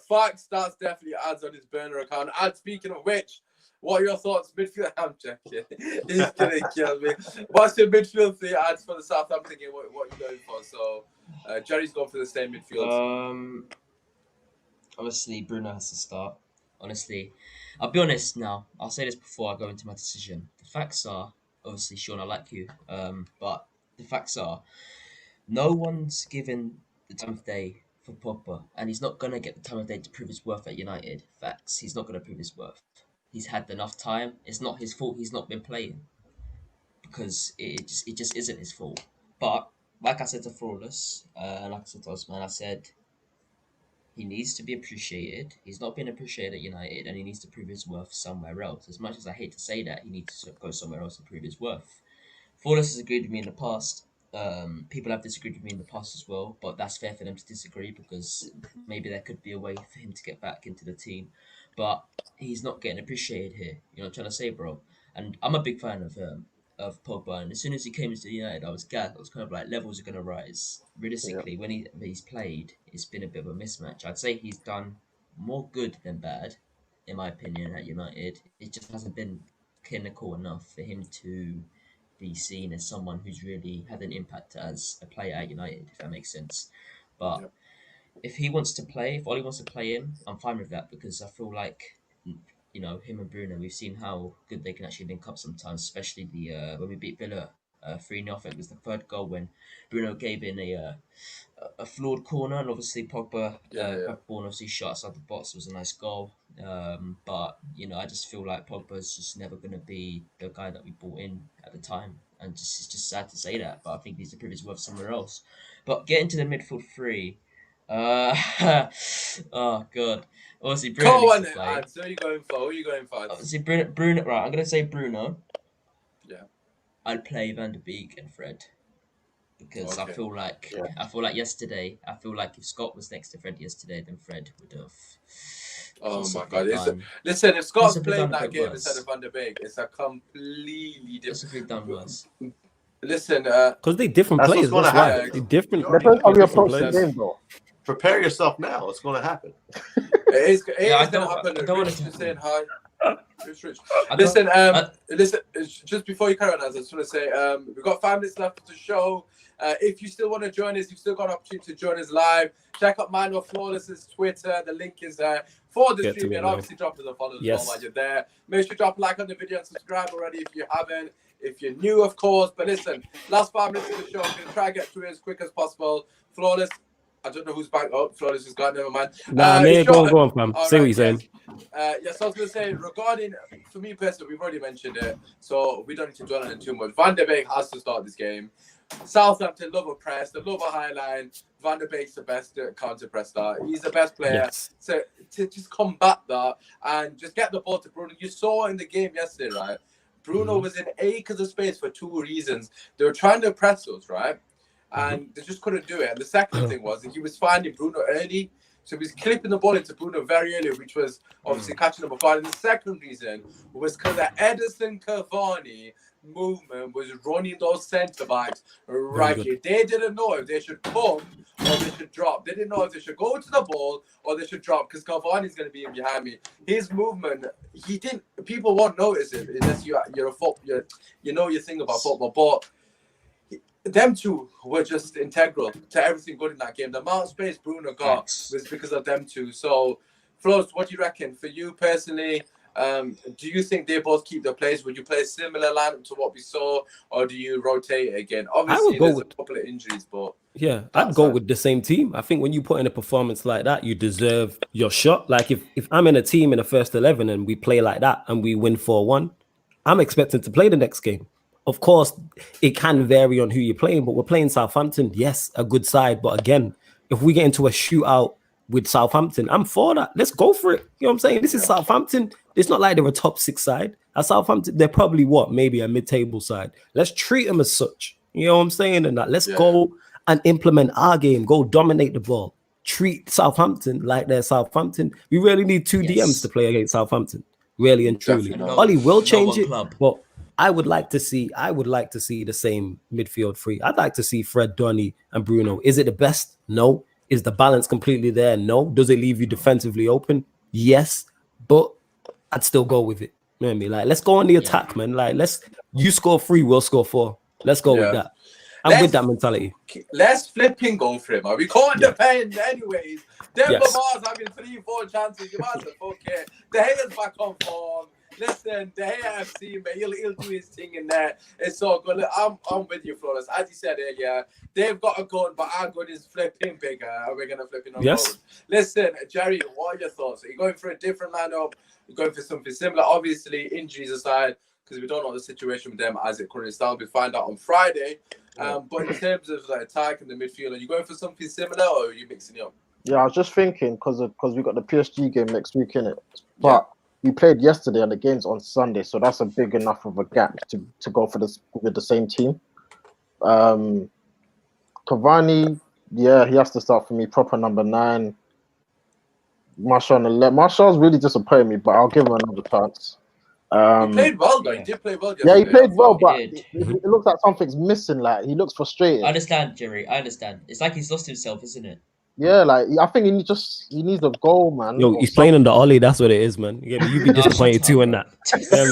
Fox, that's definitely adds on his burner account. And speaking of which, what are your thoughts? Midfield, I'm checking. He's gonna kill me. What's your midfield three ads for the Southampton game? What are you going for? So, Jerry's going for the same midfield. Obviously, Bruno has to start. Honestly, I'll be honest now. I'll say this before I go into my decision. The facts are, obviously, Sean, I like you. But the facts are, no one's given the time of day for Pogba, and he's not gonna get the time of day to prove his worth at United. Facts. He's not gonna prove his worth. He's had enough time. It's not his fault he's not been playing, because it just isn't his fault. But like I said to Flawless, and like I said to Usmaan, I said he needs to be appreciated. He's not been appreciated at United, and he needs to prove his worth somewhere else. As much as I hate to say that, he needs to go somewhere else to prove his worth. Flawless has agreed with me in the past. People have disagreed with me in the past as well, but that's fair for them to disagree, because maybe there could be a way for him to get back into the team. But he's not getting appreciated here. You know what I'm trying to say, bro? And I'm a big fan of Pogba, and as soon as he came into United, I was gassed. I was kind of like, levels are going to rise. Realistically, when he's played, it's been a bit of a mismatch. I'd say he's done more good than bad, in my opinion, at United. It just hasn't been clinical enough for him to be seen as someone who's really had an impact as a player at United, if that makes sense. But if he wants to play, if Ollie wants to play him, I'm fine with that because I feel like, you know, him and Bruno, we've seen how good they can actually link up sometimes, especially the when we beat Villa 3-0. I think it was the third goal when Bruno gave in a flawed corner, and obviously Pogba Pogba obviously shot outside the box. It was a nice goal. But you know, I just feel like Pogba's just never going to be the guy that we brought in at the time, and it's just sad to say that. But I think he's to prove his worth somewhere else. But getting to the midfield three, oh god, obviously Bruno Go needs on to then, play. Ant. So who are you going for? Who are you going for? Obviously Bruno. Right, I'm gonna say Bruno. Yeah. I'd play Van der Beek and Fred. Because Okay. I feel like yesterday. I feel like if Scott was next to Fred yesterday, then Fred would have. Oh my god! Listen, if Scott's playing that game worse. instead of Van der Beek, it's a completely different. Possibly done worse. Listen, because they're different That's players. what's That's gonna why happen. they're different. Depends how we different approach the players. game, though. Prepare yourself now. It's going to happen. it is going to happen. I don't want Rich it to just saying happen. hi. Rich. Listen, just before you carry on, I just want to say we've got 5 minutes left of the show. If you still want to join us, you've still got an opportunity to join us live. Check out Mine or Flawless's Twitter. The link is there for the stream. And obviously drop us a follow as well while you're there. Make sure you drop a like on the video and subscribe already if you haven't. If you're new, of course. But listen, last 5 minutes of the show. I'm going to try and get through it as quick as possible. Flawless. I don't know who's back. Oh, Flawless has gone. Never mind. Go on, fam. Say what you're saying. Yes, I was going to say, regarding, for me personally, we've already mentioned it, so we don't need to dwell on it too much. Van der Beek has to start this game. Southampton love a press, they love a high line. Van der Beek's the best counter press star. He's the best player. So to just combat that and just get the ball to Bruno. You saw in the game yesterday, right? Bruno was in acres of space for 2 reasons. They were trying to press us, right? And they just couldn't do it. And the second thing was that he was finding Bruno early. So he was clipping the ball into Bruno very early, which was obviously catching number 5. And the second reason was because the Edison Cavani movement was running those centre backs ragged. They didn't know if they should come or they should drop. They didn't know if they should go to the ball or they should drop because Cavani's going to be in behind me. His movement, he didn't. People won't notice it unless you're a football. You know your thing about football, but. Them two were just integral to everything good in that game. The amount of space Bruno got was because of them two. So, Flows, what do you reckon? For you personally, do you think they both keep their place? Would you play a similar lineup to what we saw, or do you rotate again? Obviously, there's a couple of injuries, but I'd go with the same team. I think when you put in a performance like that, you deserve your shot. Like if I'm in a team in the first 11 and we play like that and we win 4-1, I'm expecting to play the next game. Of course, it can vary on who you're playing, but we're playing Southampton. Yes, a good side. But again, if we get into a shootout with Southampton, I'm for that. Let's go for it. You know what I'm saying? This is Southampton. It's not like they're a top 6 side. At Southampton, they're probably maybe a mid-table side. Let's treat them as such. You know what I'm saying? And that let's go and implement our game. Go dominate the ball. Treat Southampton like they're Southampton. We really need 2 DMs to play against Southampton. Really and truly. Ollie will change it, but I would like to see the same midfield 3. I'd like to see Fred, Donny, and Bruno. Is it the best? No. Is the balance completely there? No. Does it leave you defensively open? Yes. But I'd still go with it. You know what I mean? Like, let's go on the attack, man. Like, you score 3, we'll score 4. Let's go with that. I'm with that mentality. Let's flipping go for it, man. We can't defend anyways. Denver Mars having 3-4 chances. You might as well fuck it. De Gea's back on form. Listen, De Gea FC, man, he'll do his thing in there. It's so good. Look, I'm with you, Flawless. As you said earlier, they've got a gun, but our gun is flipping bigger. And we're going to flip it on goals. Listen, Jerry, what are your thoughts? Are you going for a different lineup? You're going for something similar? Obviously, injuries aside, because we don't know the situation with them as it currently stands. We'll find out on Friday. But in terms of the attack and the midfield, are you going for something similar or are you mixing it up? Yeah, I was just thinking because we got the PSG game next week, innit? But we played yesterday and the game's on Sunday, so that's a big enough of a gap to go for this with the same team. Cavani, he has to start for me. Proper number 9. Martial on the left. Martial's really disappointed me, but I'll give him another chance. He played well, though. He did play well. Yeah, he played well, but it looks like something's missing. Like he looks frustrated. I understand, Jerry. I understand. It's like he's lost himself, isn't it? Yeah, like I think he needs a goal, man. Yo, he's playing on the Ollie. That's what it is, man. You get me? You be No, disappointed shut too up, in bro.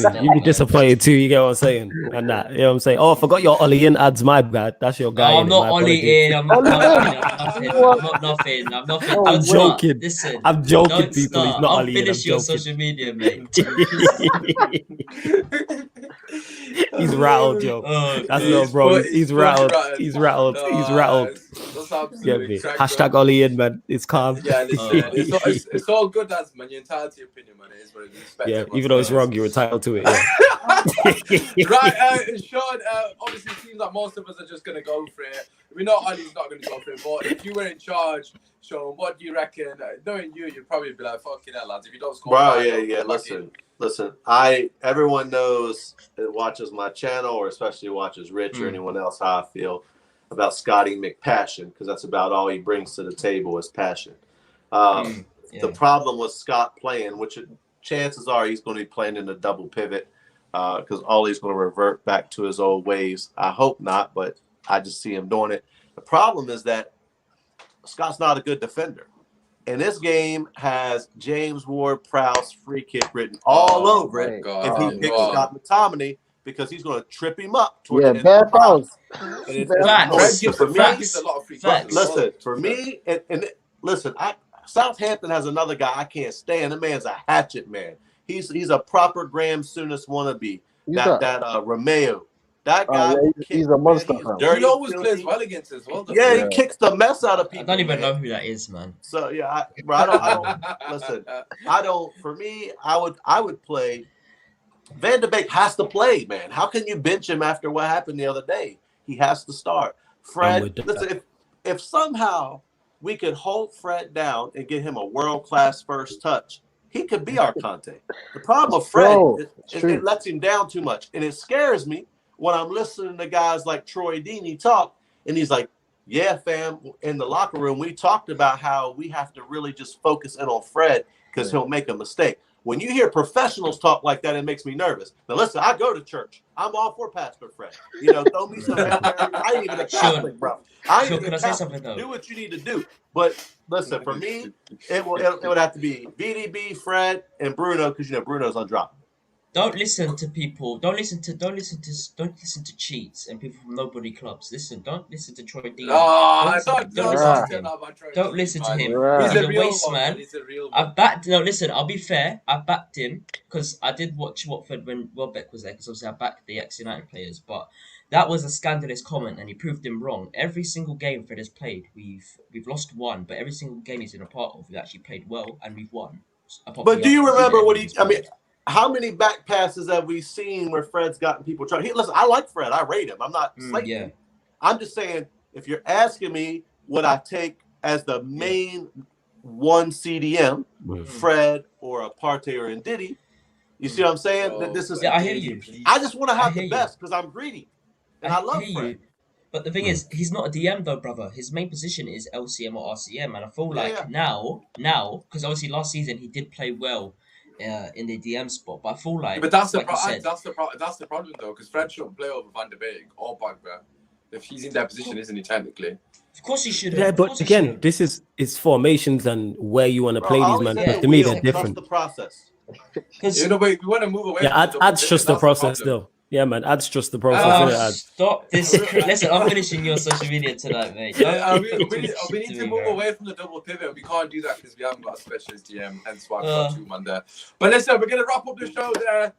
that. You be disappointed too. You get what I'm saying? And that, you know what I'm saying? Oh, I forgot your Ollie in ads. My bad. That's your guy. No, I'm innit? not My Ollie apologies. in. I'm not Ollie nothing. in. I'm nothing. What? I'm not nothing. I'm nothing. Oh, Don't I'm start. joking. Listen. I'm joking, Don't people. He's start. not I'll Ollie in. I'm finish your joking. social media, mate. He's rattled, yo. Oh, That's God. no, bro. He's rattled. rattled. He's rattled. He's rattled. That's Get absolutely me? cracked Hashtag up. Ollie in, man. It's calm. Yeah, listen, it's all good, lads, man. You're entitled to your opinion, man. It is what it is. Respect Yeah, everyone's even though it's feelings. wrong, you're entitled to it. Yeah. Right, Sean, obviously it seems like most of us are just going to go for it. We know Ollie's not going to go for it, but if you were in charge, Sean, what do you reckon? Knowing you'd probably be like, fucking hell, lads, if you don't score... Bro, yeah. Listen. Everyone knows that watches my channel, or especially watches Rich or anyone else, how I feel about Scotty McPassion, because that's about all he brings to the table is passion. The problem with Scott playing, which chances are he's going to be playing in a double pivot, because Ollie's going to revert back to his old ways. I hope not, but I just see him doing it. The problem is that Scott's not a good defender. And this game has James Ward-Prowse free kick written all over it if he picks Scott McTominay, because he's going to trip him up. Bare fouls. Listen, for me, listen, Southampton has another guy I can't stand. The man's a hatchet man. He's a proper Graham Souness wannabe. That Romeo. That guy, he's a monster. He always plays well against us. Well, he kicks the mess out of people. I don't even know who that is, man. So yeah, I don't listen. I don't. For me, I would play. Van de Beek has to play, man. How can you bench him after what happened the other day? He has to start. Fred, listen. If somehow we could hold Fred down and get him a world-class first touch, he could be our Conte. The problem with Fred is it lets him down too much, and it scares me when I'm listening to guys like Troy Deeney talk, and he's like, yeah, fam, in the locker room, we talked about how we have to really just focus in on Fred because he'll make a mistake. When you hear professionals talk like that, it makes me nervous. Now, listen, I go to church. I'm all for Pastor Fred. Throw me some. I ain't even a Catholic, bro. I ain't even a Catholic. Do what you need to do. But listen, for me, it would have to be VDB, Fred, and Bruno, because Bruno's undroppable. Don't listen to people. Don't listen to cheats and people from nobody clubs. Don't listen to Troy Deeney. Don't listen to him. He's a real waste man. He's a real I backed. No, listen. I'll be fair. I backed him because I did watch Watford when Welbeck was there. Because obviously I backed the ex-United players, but that was a scandalous comment, and he proved him wrong. Every single game Fred has played, we've lost one, but every single game he's been a part of, we've actually played well and we've won. But do you remember what he? I mean, how many back passes have we seen where Fred's gotten people trying? Listen, I like Fred. I rate him. I'm not slating him. I'm just saying, if you're asking me what I take as the main one CDM, Fred or a Partey or Ndidi, you see what I'm saying? This is. I hear you. I just want to have the best because I'm greedy, and I love Fred. But the thing is, he's not a DM though, brother. His main position is LCM or RCM, and I feel like now, because obviously last season he did play well in the DM spot, but I feel like. But that's the problem though, because Fred shouldn't play over Van de Beek or Pogba if he's in that position, isn't he? Technically, of course he should. Yeah, but again, this is formations and where you want to play these, man. But to me, they're different. The process. We want to move away. Yeah, adds just the process though. Yeah, man, adds just the process. Stop this. Listen, I'm finishing your social media tonight, mate. We need to move away from the double pivot. We can't do that because we haven't got a specialist DM, hence why I've got two man there. But listen, we're going to wrap up the show there.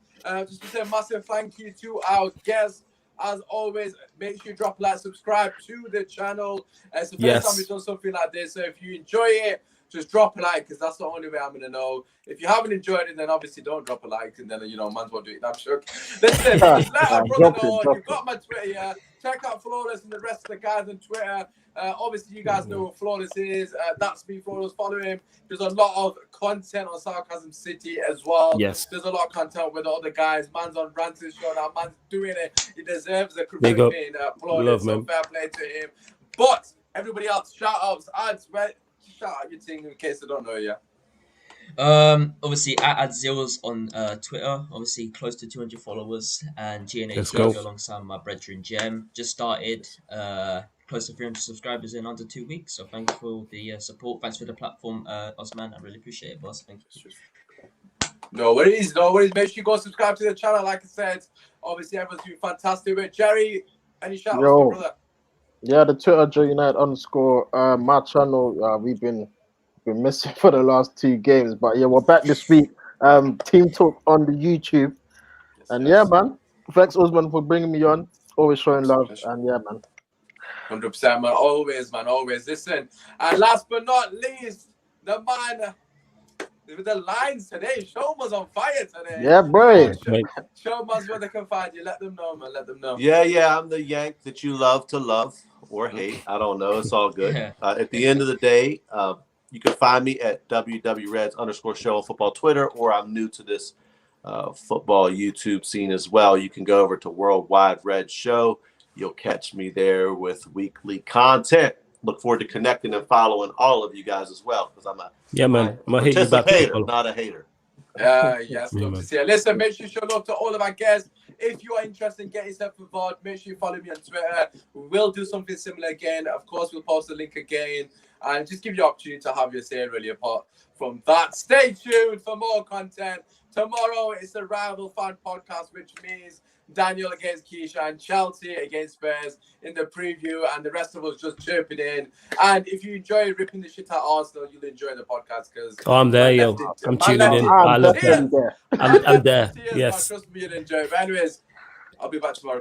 Just to say a massive thank you to our guests. As always, make sure you drop a like, subscribe to the channel. It's the first time we've done something like this. So if you enjoy it, just drop a like, because that's the only way I'm going to know. If you haven't enjoyed it, then obviously don't drop a like, and then, man's won't do it. I'm sure. Listen, let our brother know. You've got my Twitter here. Check out Flawless and the rest of the guys on Twitter. Obviously, you guys know what Flawless is. That's me, Flawless. Follow him. There's a lot of content on Sarcasm City as well. Yes. There's a lot of content with the other guys. Man's on Rance's show now. Man's doing it. He deserves a Big up. Flawless. So fair play to him. But everybody else, shout-outs, ads, right? Shout out your thing in case I don't know you. Obviously at Zills on Twitter, obviously close to 200 followers, and GNA alongside my brethren Gem. Just started close to 300 subscribers in under 2 weeks. So thank you for all the support. Thanks for the platform, Usmaan. I really appreciate it, boss. Thank you. No worries, no worries. Make sure you go subscribe to the channel. Like I said, obviously everyone's doing fantastic. But Jerry, any shout outs, Yo. brother? Yeah, the Twitter _. My channel. We've been missing for the last 2 games, but yeah, we're back this week. Team Talk on the YouTube, and yeah, man. Thanks, Usmaan, for bringing me on. Always showing love, and yeah, man. 100%, man. Always, man. Always. Listen, and last but not least, the man with the lines today. Showman's on fire today. Yeah, bro. Showman's where they can find you. Let them know, man. Let them know. Yeah, I'm the Yank that you love to love or hate. I don't know. It's all good. Yeah. At the end of the day, you can find me at WWReds_show on football Twitter, or I'm new to this football YouTube scene as well. You can go over to Worldwide Red Show. You'll catch me there with weekly content. Look forward to connecting and following all of you guys as well, because I'm a participator, not a hater. Yes, love to see it. Listen, make sure you show love to all of our guests. If you are interested in getting yourself involved, make sure you follow me on Twitter. We'll do something similar again. Of course, we'll post the link again and just give you an opportunity to have your say really apart from that. Stay tuned for more content. Tomorrow it's the Rival Fan Podcast, which means Daniel against Keisha and Chelsea against Spurs in the preview, and the rest of us just chirping in. And if you enjoy ripping the shit out of Arsenal, you'll enjoy the podcast because I'm there, yo. I'm tuning in. I love that. I'm there. Yes. Yes. Man, trust me, you'll enjoy it. But anyways, I'll be back tomorrow.